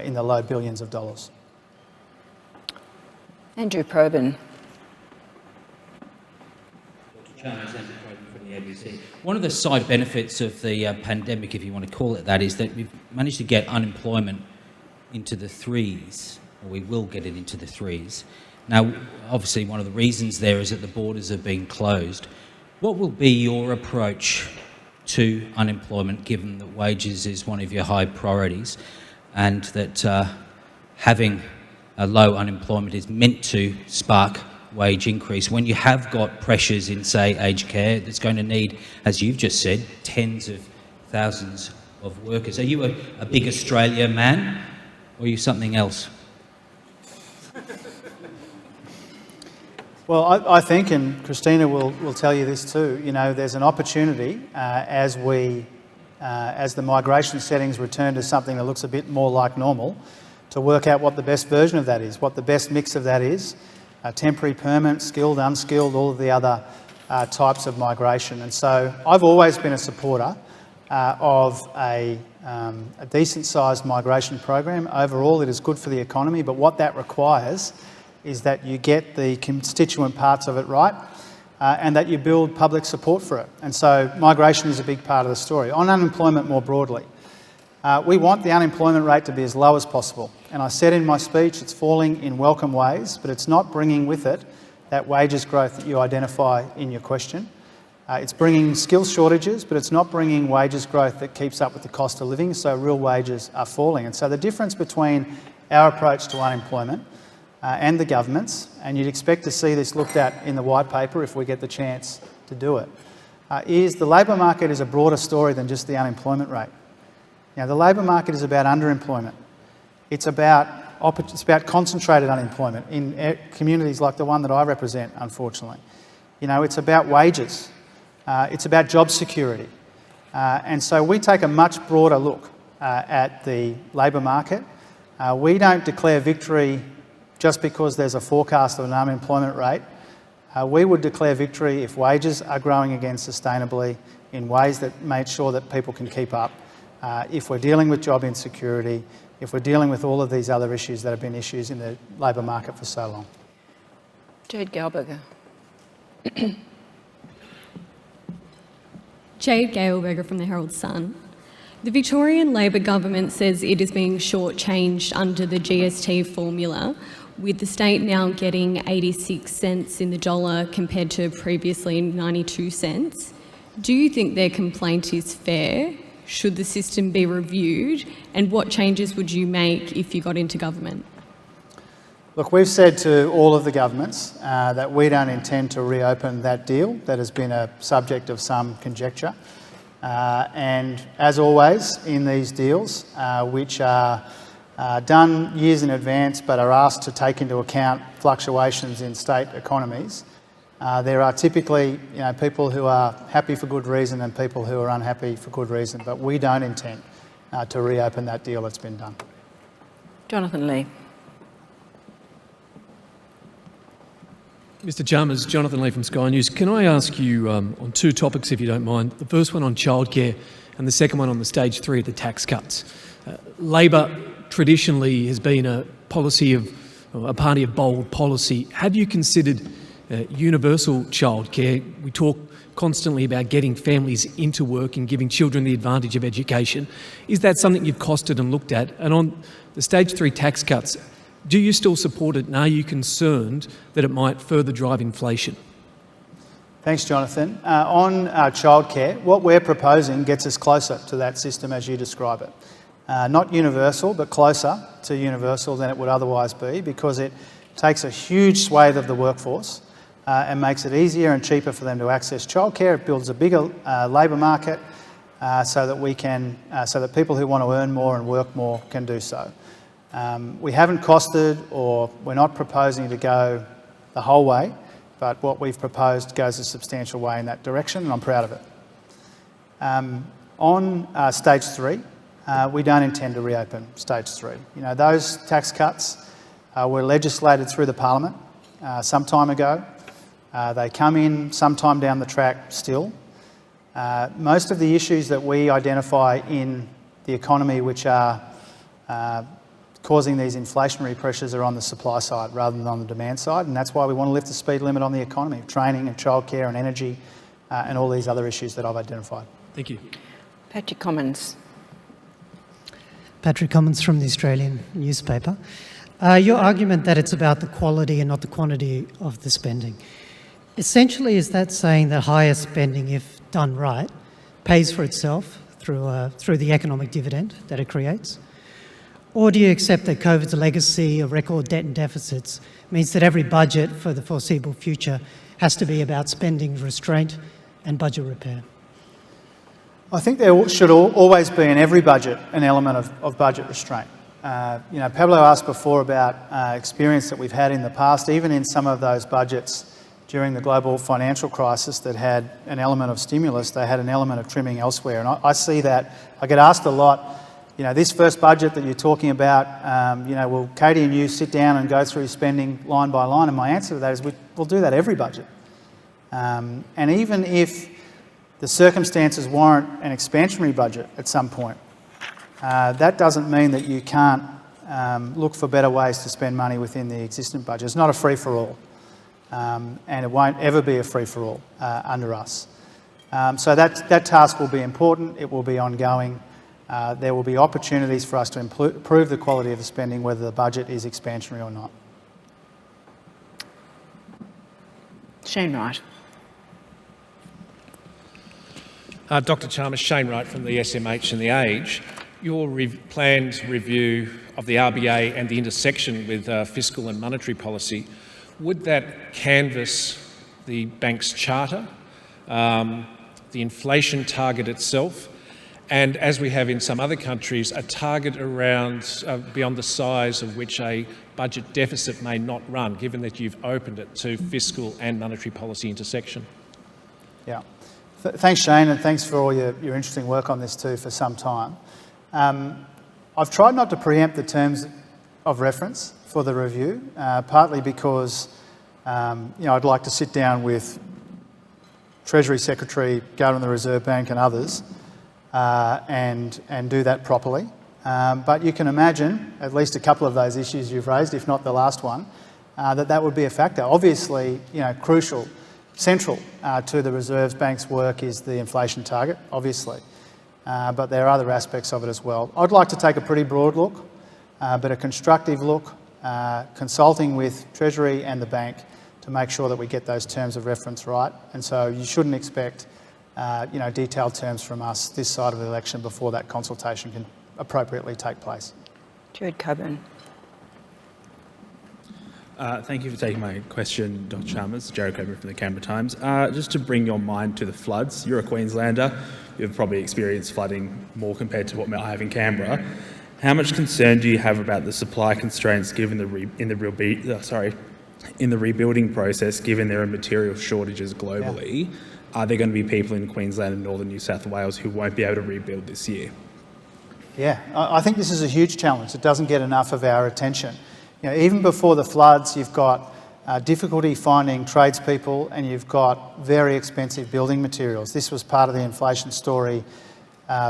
in the low billions of dollars. Andrew Probyn. Chalmers, Andrew Probyn from the ABC. One of the side benefits of the pandemic, if you want to call it that, is that we've managed to get unemployment into the threes, or we will get it into the threes. Now, obviously, one of the reasons there is that the borders are being closed. What will be your approach to unemployment, given that wages is one of your high priorities, and that having a low unemployment is meant to spark wage increase when you have got pressures in, say, aged care that's going to need, as you've just said, tens of thousands of workers? Are you a big Australia man, or are you something else? Well, I think, and Christina will tell you this too, you know, there's an opportunity as the migration settings return to something that looks a bit more like normal, to work out what the best version of that is, what the best mix of that is, temporary, permanent, skilled, unskilled, all of the other types of migration. And so I've always been a supporter of a decent-sized migration program. Overall, it is good for the economy, but what that requires is that you get the constituent parts of it right and that you build public support for it. And so migration is a big part of the story. On unemployment more broadly, we want the unemployment rate to be as low as possible. And I said in my speech, it's falling in welcome ways, but it's not bringing with it that wages growth that you identify in your question. It's bringing skills shortages, but it's not bringing wages growth that keeps up with the cost of living, so real wages are falling. And so the difference between our approach to unemployment and the government's, and you'd expect to see this looked at in the white paper if we get the chance to do it, is the labour market is a broader story than just the unemployment rate. Now, the labour market is about underemployment. It's about concentrated unemployment in communities like the one that I represent, unfortunately. You know, it's about wages. It's about job security. And so we take a much broader look at the labour market. We don't declare victory just because there's a forecast of an unemployment rate. We would declare victory if wages are growing again sustainably in ways that make sure that people can keep up. If we're dealing with job insecurity, if we're dealing with all of these other issues that have been issues in the labour market for so long. Jade Gailberger. Jade Gailberger from the Herald Sun. The Victorian Labor government says it is being shortchanged under the GST formula, with the state now getting 86 cents in the dollar compared to previously 92 cents. Do you think their complaint is fair? Should the system be reviewed? And what changes would you make if you got into government? Look, we've said to all of the governments that we don't intend to reopen that deal that has been a subject of some conjecture. And as always in these deals, which are done years in advance but are asked to take into account fluctuations in state economies, there are typically people who are happy for good reason and people who are unhappy for good reason, but we don't intend to reopen that deal that's been done. Jonathan Lee. Mr Chalmers, Jonathan Lee from Sky News. Can I ask you on two topics, if you don't mind? The first one on childcare and the second one on the stage 3 of the tax cuts. Labor traditionally has been a party of bold policy. Have you considered universal childcare? We talk constantly about getting families into work and giving children the advantage of education. Is that something you've costed and looked at? And on the stage 3 tax cuts, do you still support it, and are you concerned that it might further drive inflation? Thanks, Jonathan. On childcare, what we're proposing gets us closer to that system as you describe it. Not universal, but closer to universal than it would otherwise be, because it takes a huge swathe of the workforce and makes it easier and cheaper for them to access childcare. It builds a bigger labour market so that people who want to earn more and work more can do so. We haven't costed, or we're not proposing to go the whole way, but what we've proposed goes a substantial way in that direction, and I'm proud of it. On stage 3, we don't intend to reopen stage 3. You know, those tax cuts were legislated through the Parliament some time ago. They come in sometime down the track still. Most of the issues that we identify in the economy which are causing these inflationary pressures are on the supply side rather than on the demand side, and that's why we want to lift the speed limit on the economy, training and childcare and energy and all these other issues that I've identified. Thank you. Patrick Commons. Patrick Commons from the Australian newspaper. Your argument that it's about the quality and not the quantity of the spending. Essentially, is that saying that higher spending, if done right, pays for itself through the economic dividend that it creates? Or do you accept that COVID's legacy of record debt and deficits means that every budget for the foreseeable future has to be about spending restraint and budget repair? I think there should always be in every budget an element of budget restraint. You know, Pablo asked before about experience that we've had in the past, even in some of those budgets during the global financial crisis that had an element of stimulus, they had an element of trimming elsewhere. And I see that. I get asked a lot, you know, this first budget that you're talking about, you know, will Katie and you sit down and go through spending line by line? And my answer to that is we'll do that every budget. And even if the circumstances warrant an expansionary budget at some point, that doesn't mean that you can't look for better ways to spend money within the existing budget. It's not a free-for-all, and it won't ever be a free-for-all under us. So that task will be important, it will be ongoing. There will be opportunities for us to improve the quality of the spending, whether the budget is expansionary or not. Shane Wright. Dr. Chalmers, Shane Wright from the SMH and the Age. Your planned review of the RBA and the intersection with fiscal and monetary policy, would that canvass the bank's charter, the inflation target itself, and, as we have in some other countries, a target around beyond the size of which a budget deficit may not run, given that you've opened it to fiscal and monetary policy intersection? Yeah. Thanks, Shane, and thanks for all your interesting work on this too for some time. I've tried not to preempt the terms of reference for the review, partly because you know, I'd like to sit down with Treasury Secretary, Governor of the Reserve Bank and others and do that properly. But you can imagine at least a couple of those issues you've raised, if not the last one, that would be a factor. Obviously, you know, crucial, central to the Reserve Bank's work is the inflation target, obviously. But there are other aspects of it as well. I'd like to take a pretty broad look, but a constructive look, consulting with Treasury and the bank to make sure that we get those terms of reference right. And so you shouldn't expect you know, detailed terms from us this side of the election before that consultation can appropriately take place. Jared Coburn. Thank you for taking my question, Dr. Chalmers. Jared Coburn from the Canberra Times. Just to bring your mind to the floods, you're a Queenslander. You've probably experienced flooding more compared to what I have in Canberra. How much concern do you have about the supply constraints given in the rebuilding process, given there are material shortages globally? Yeah. Are there going to be people in Queensland and northern New South Wales who won't be able to rebuild this year? Yeah, I think this is a huge challenge. It doesn't get enough of our attention. You know, even before the floods, you've got difficulty finding tradespeople and you've got very expensive building materials. This was part of the inflation story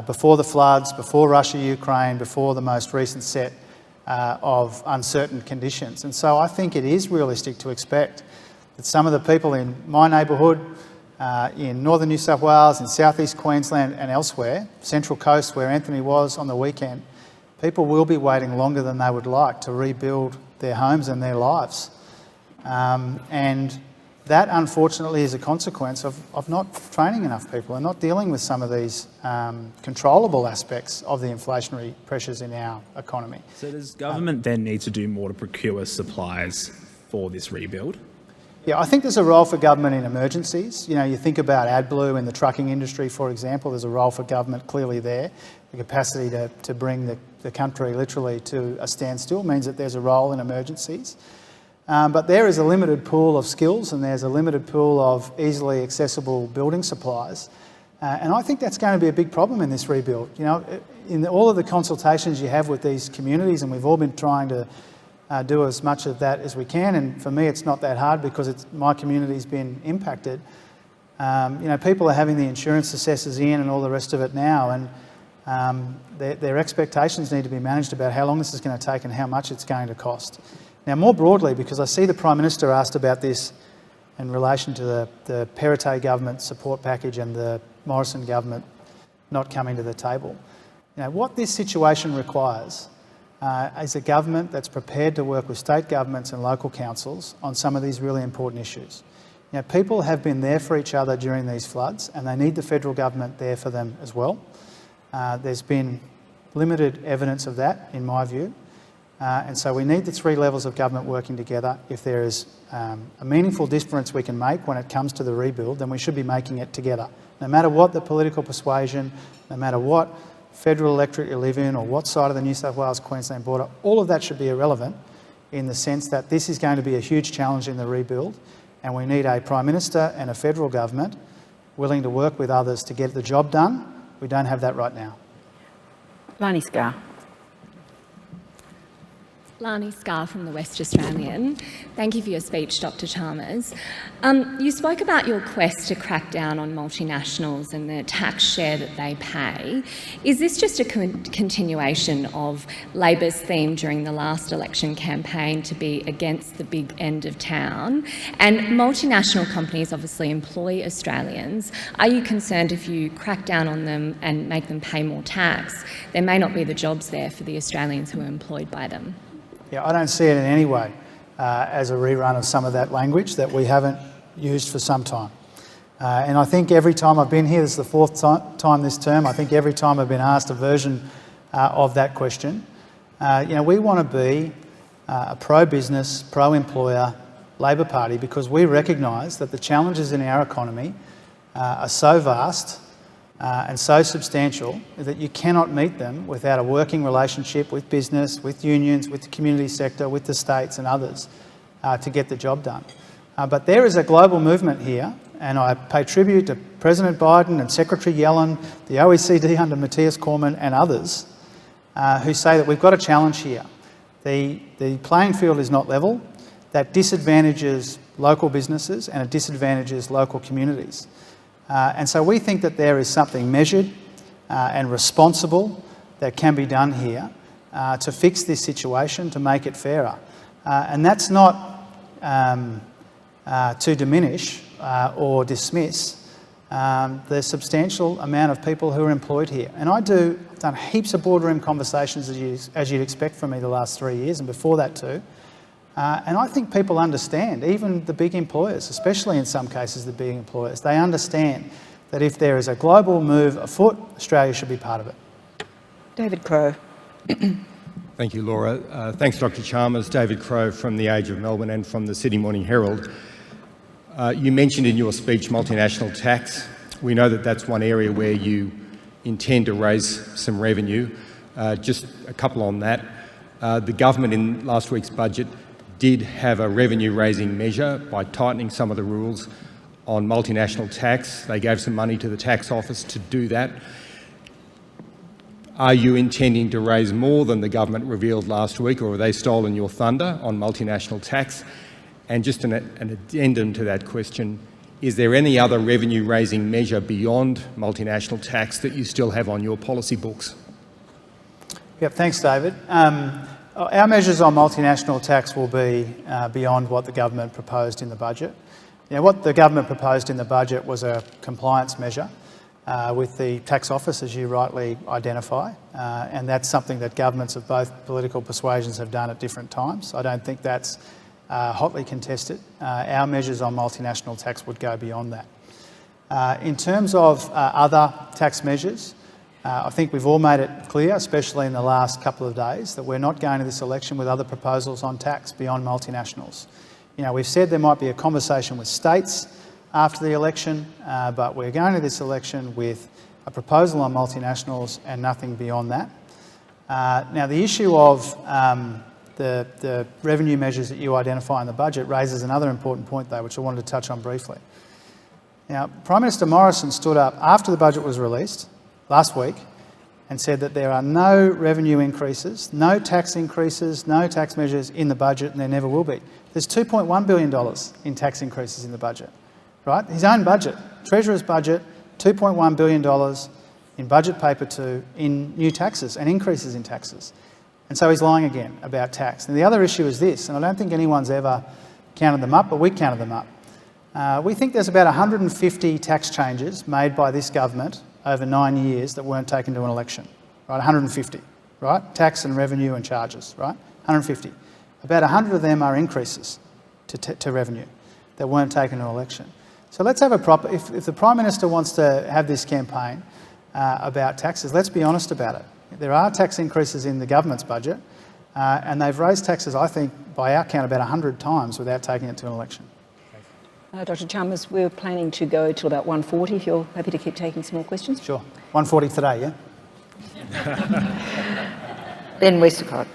before the floods, before Russia-Ukraine, before the most recent set of uncertain conditions. And so I think it is realistic to expect that some of the people in my neighbourhood in northern New South Wales, in southeast Queensland and elsewhere, Central Coast where Anthony was on the weekend, people will be waiting longer than they would like to rebuild their homes and their lives. And that, unfortunately, is a consequence of not training enough people and not dealing with some of these controllable aspects of the inflationary pressures in our economy. So does government then need to do more to procure supplies for this rebuild? Yeah, I think there's a role for government in emergencies. You know, you think about AdBlue in the trucking industry, for example, there's a role for government clearly there. The capacity to bring the country literally to a standstill means that there's a role in emergencies. But there is a limited pool of skills and there's a limited pool of easily accessible building supplies. And I think that's going to be a big problem in this rebuild. You know, in all of the consultations you have with these communities, and we've all been trying to do as much of that as we can, and for me it's not that hard because my community's been impacted. You know, people are having the insurance assessors in and all the rest of it now, and their expectations need to be managed about how long this is going to take and how much it's going to cost. Now, more broadly, because I see the Prime Minister asked about this in relation to the Perrottet government support package and the Morrison government not coming to the table. You know, what this situation requires is a government that's prepared to work with state governments and local councils on some of these really important issues. You know, people have been there for each other during these floods and they need the federal government there for them as well. There's been limited evidence of that, in my view. And so we need the three levels of government working together. If there is a meaningful difference we can make when it comes to the rebuild, then we should be making it together. No matter what the political persuasion, no matter what federal electorate you live in or what side of the New South Wales-Queensland border, all of that should be irrelevant in the sense that this is going to be a huge challenge in the rebuild and we need a Prime Minister and a federal government willing to work with others to get the job done. We don't have that right now. Lani Scar. Lani Scar from the West Australian. Thank you for your speech, Dr. Chalmers. You spoke about your quest to crack down on multinationals and the tax share that they pay. Is this just a continuation of Labor's theme during the last election campaign to be against the big end of town? And multinational companies obviously employ Australians. Are you concerned if you crack down on them and make them pay more tax, there may not be the jobs there for the Australians who are employed by them? Yeah, I don't see it in any way as a rerun of some of that language that we haven't used for some time. And I think every time I've been here, this is the fourth time this term, I think every time I've been asked a version of that question. You know, we want to be a pro-business, pro-employer Labor Party because we recognise that the challenges in our economy are so vast and so substantial that you cannot meet them without a working relationship with business, with unions, with the community sector, with the states and others to get the job done. But there is a global movement here, and I pay tribute to President Biden and Secretary Yellen, the OECD under Matthias Cormann and others who say that we've got a challenge here. The playing field is not level. That disadvantages local businesses and it disadvantages local communities. And so we think that there is something measured and responsible that can be done here to fix this situation, to make it fairer. And that's not to diminish or dismiss the substantial amount of people who are employed here. And I've done heaps of boardroom conversations as you'd expect from me the last 3 years and before that too. And I think people understand, even the big employers, especially in some cases the big employers, they understand that if there is a global move afoot, Australia should be part of it. David Crowe. Thank you, Laura. Thanks, Dr. Chalmers. David Crowe from The Age of Melbourne and from the Sydney Morning Herald. You mentioned in your speech multinational tax. We know that that's one area where you intend to raise some revenue. Just a couple on that. The government in last week's budget did have a revenue-raising measure by tightening some of the rules on multinational tax. They gave some money to the tax office to do that. Are you intending to raise more than the government revealed last week, or have they stolen your thunder on multinational tax? And just an addendum to that question, is there any other revenue-raising measure beyond multinational tax that you still have on your policy books? Yep, thanks, David. Our measures on multinational tax will be beyond what the government proposed in the budget. what the government proposed in the budget was a compliance measure with the tax office, as you rightly identify, and that's something that governments of both political persuasions have done at different times. I don't think that's hotly contested. Our measures on multinational tax would go beyond that. In terms of other tax measures, I think we've all made it clear, especially in the last couple of days, that we're not going to this election with other proposals on tax beyond multinationals. We've said there might be a conversation with states after the election, but we're going to this election with a proposal on multinationals and nothing beyond that. Now, the issue of the revenue measures that you identify in the budget raises another important point, though, which I wanted to touch on briefly. Now, Prime Minister Morrison stood up after the budget was released last week and said that there are no revenue increases, no tax increases, no tax measures in the budget, and there never will be. There's $2.1 billion in tax increases in the budget, right? His own budget, Treasurer's budget, $2.1 billion in budget paper 2 in new taxes and increases in taxes. And so he's lying again about tax. And the other issue is this, and I don't think anyone's ever counted them up, but we counted them up. We think there's about 150 tax changes made by this government over 9 years that weren't taken to an election, right? 150, right? Tax and revenue and charges, right? 150. About 100 of them are increases to revenue that weren't taken to an election. So let's have a proper, if the Prime Minister wants to have this campaign about taxes, let's be honest about it. There are tax increases in the government's budget, and they've raised taxes, I think, by our count, about 100 times without taking it to an election. Dr. Chalmers, we're planning to go till about 1:40, if you're happy to keep taking some more questions. Sure. 1:40 today, yeah? Ben Westcott.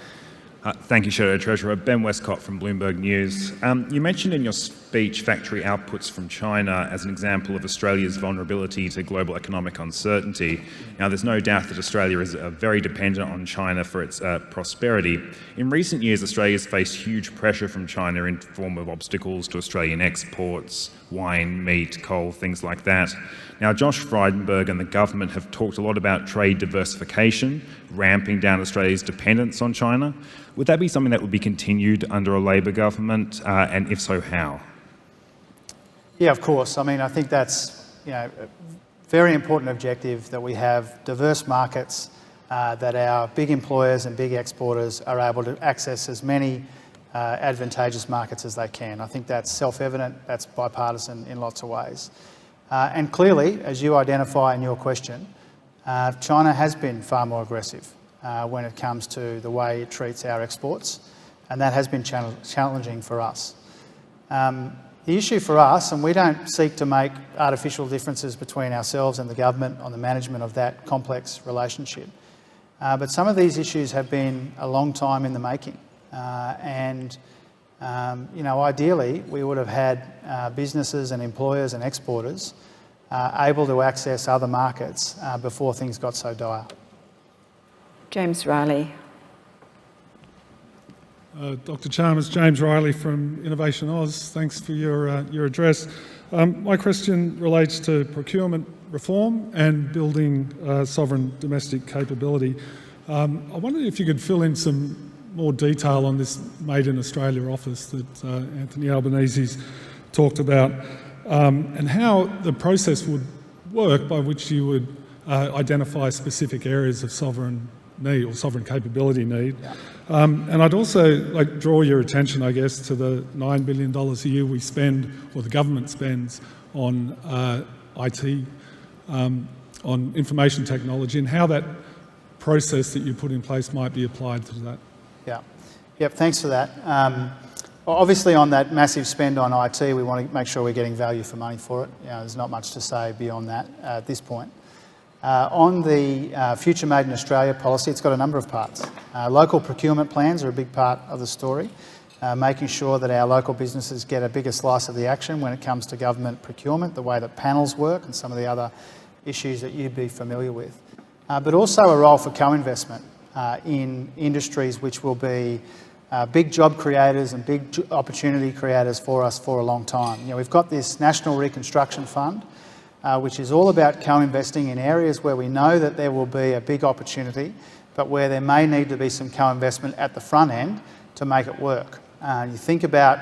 Thank you, Shadow Treasurer. Ben Westcott from Bloomberg News. You mentioned in your speech factory outputs from China as an example of Australia's vulnerability to global economic uncertainty. Now, there's no doubt that Australia is very dependent on China for its prosperity. In recent years, Australia's faced huge pressure from China in the form of obstacles to Australian exports, wine, meat, coal, things like that. Now, Josh Frydenberg and the government have talked a lot about trade diversification, ramping down Australia's dependence on China. Would that be something that would be continued under a Labor government, and if so, how? Yeah, of course. I mean, I think that's a very important objective, that we have diverse markets, that our big employers and big exporters are able to access as many advantageous markets as they can. I think that's self-evident, that's bipartisan in lots of ways. And clearly, as you identify in your question, China has been far more aggressive when it comes to the way it treats our exports, and that has been challenging for us. The issue for us, and we don't seek to make artificial differences between ourselves and the government on the management of that complex relationship, but some of these issues have been a long time in the making. Ideally, we would have had businesses and employers and exporters able to access other markets before things got so dire. James Riley. Dr. Chalmers, James Riley from Innovation Oz. Thanks for your address. My question relates to procurement reform and building sovereign domestic capability. I wondered if you could fill in some more detail on this Made in Australia office that Anthony Albanese's talked about, and how the process would work by which you would identify specific areas of sovereign need or sovereign capability need. Yeah. And I'd also draw your attention, I guess, to the $9 billion a year we spend, or the government spends, on IT, on information technology, and how that process that you put in place might be applied to that. Yeah. Yep, thanks for that. Obviously, on that massive spend on IT, we want to make sure we're getting value for money for it. There's not much to say beyond that at this point. On the Future Made in Australia policy, it's got a number of parts. Local procurement plans are a big part of the story, making sure that our local businesses get a bigger slice of the action when it comes to government procurement, the way that panels work and some of the other issues that you'd be familiar with. But also a role for co-investment in industries which will be big job creators and big opportunity creators for us for a long time. We've got this National Reconstruction Fund, which is all about co-investing in areas where we know that there will be a big opportunity, but where there may need to be some co-investment at the front end to make it work. You think about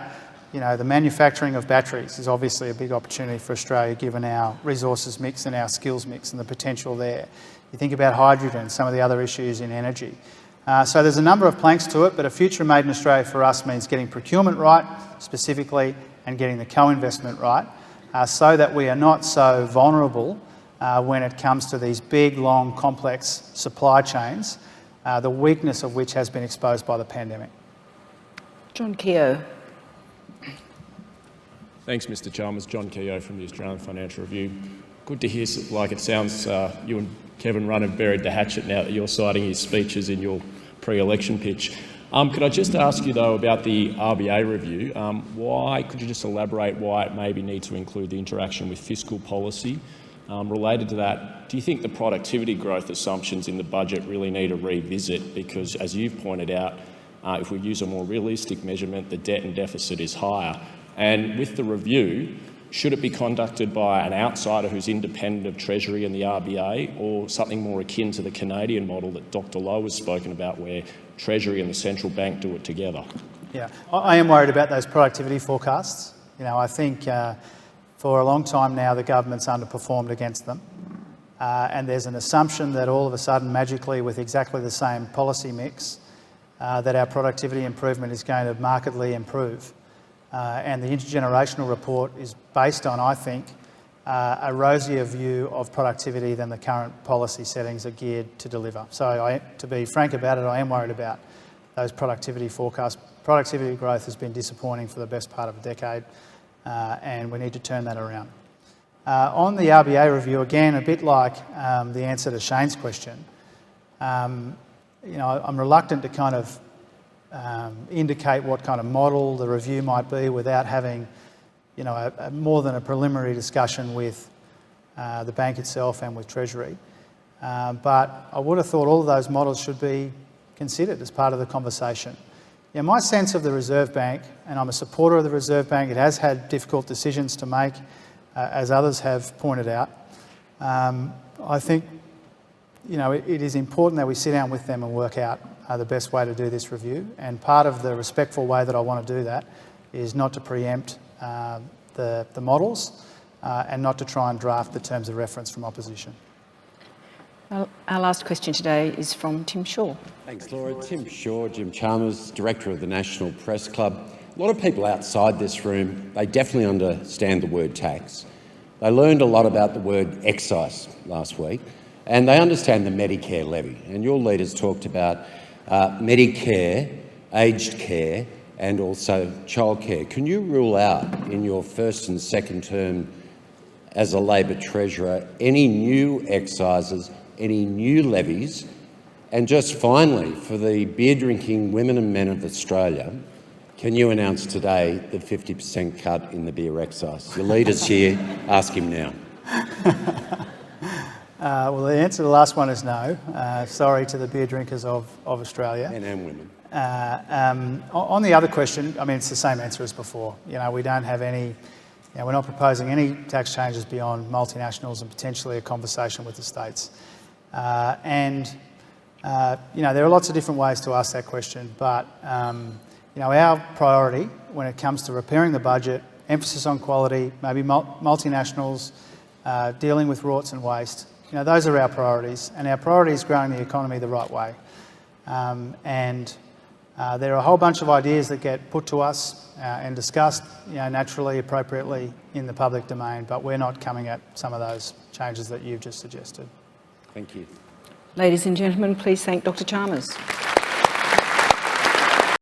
the manufacturing of batteries is obviously a big opportunity for Australia given our resources mix and our skills mix and the potential there. You think about hydrogen, some of the other issues in energy. So there's a number of planks to it, but a future made in Australia for us means getting procurement right specifically and getting the co-investment right so that we are not so vulnerable when it comes to these big, long, complex supply chains, the weakness of which has been exposed by the pandemic. John Keogh. Thanks, Mr. Chalmers. John Keogh from the Australian Financial Review. Good to hear, like it sounds you and Kevin Rudd have buried the hatchet now that you're citing his speeches in your pre-election pitch. Could I just ask you, though, about the RBA review? Could you just elaborate why it maybe needs to include the interaction with fiscal policy? Related to that, do you think the productivity growth assumptions in the budget really need a revisit? Because, as you've pointed out, if we use a more realistic measurement, the debt and deficit is higher. And with the review, should it be conducted by an outsider who's independent of Treasury and the RBA, or something more akin to the Canadian model that Dr. Lowe has spoken about, where Treasury and the central bank do it together? Yeah, I am worried about those productivity forecasts. I think for a long time now the government's underperformed against them. And there's an assumption that all of a sudden, magically, with exactly the same policy mix, that our productivity improvement is going to markedly improve. And the intergenerational report is based on, I think, a rosier view of productivity than the current policy settings are geared to deliver. So to be frank about it, I am worried about those productivity forecasts. Productivity growth has been disappointing for the best part of a decade, and we need to turn that around. On the RBA review, again, a bit like the answer to Shane's question, I'm reluctant to kind of indicate what kind of model the review might be without having, more than a preliminary discussion with the bank itself and with Treasury. But I would have thought all of those models should be considered as part of the conversation. My sense of the Reserve Bank, and I'm a supporter of the Reserve Bank, it has had difficult decisions to make, as others have pointed out. I think, it is important that we sit down with them and work out the best way to do this review. And part of the respectful way that I want to do that is not to preempt the models and not to try and draft the terms of reference from opposition. Well, our last question today is from Tim Shaw. Thanks, Laura. Tim Shaw, Jim Chalmers, Director of the National Press Club. A lot of people outside this room, they definitely understand the word tax. They learned a lot about the word excise last week, and they understand the Medicare levy. And your leaders talked about Medicare, aged care, and also childcare. Can you rule out in your first and second term as a Labor Treasurer any new excises, any new levies? And just finally, for the beer-drinking women and men of Australia, can you announce today the 50% cut in the beer excise? Your leader's here, ask him now. Well, the answer to the last one is no. Sorry to the beer drinkers of Australia. And women. On the other question, it's the same answer as before. We don't have any, we're not proposing any tax changes beyond multinationals and potentially a conversation with the states. There are lots of different ways to ask that question, but our priority when it comes to repairing the budget, emphasis on quality, maybe multinationals, dealing with rorts and waste, those are our priorities, and our priority is growing the economy the right way. There are a whole bunch of ideas that get put to us and discussed, naturally, appropriately in the public domain, but we're not coming at some of those changes that you've just suggested. Thank you. Ladies and gentlemen, please thank Dr. Chalmers.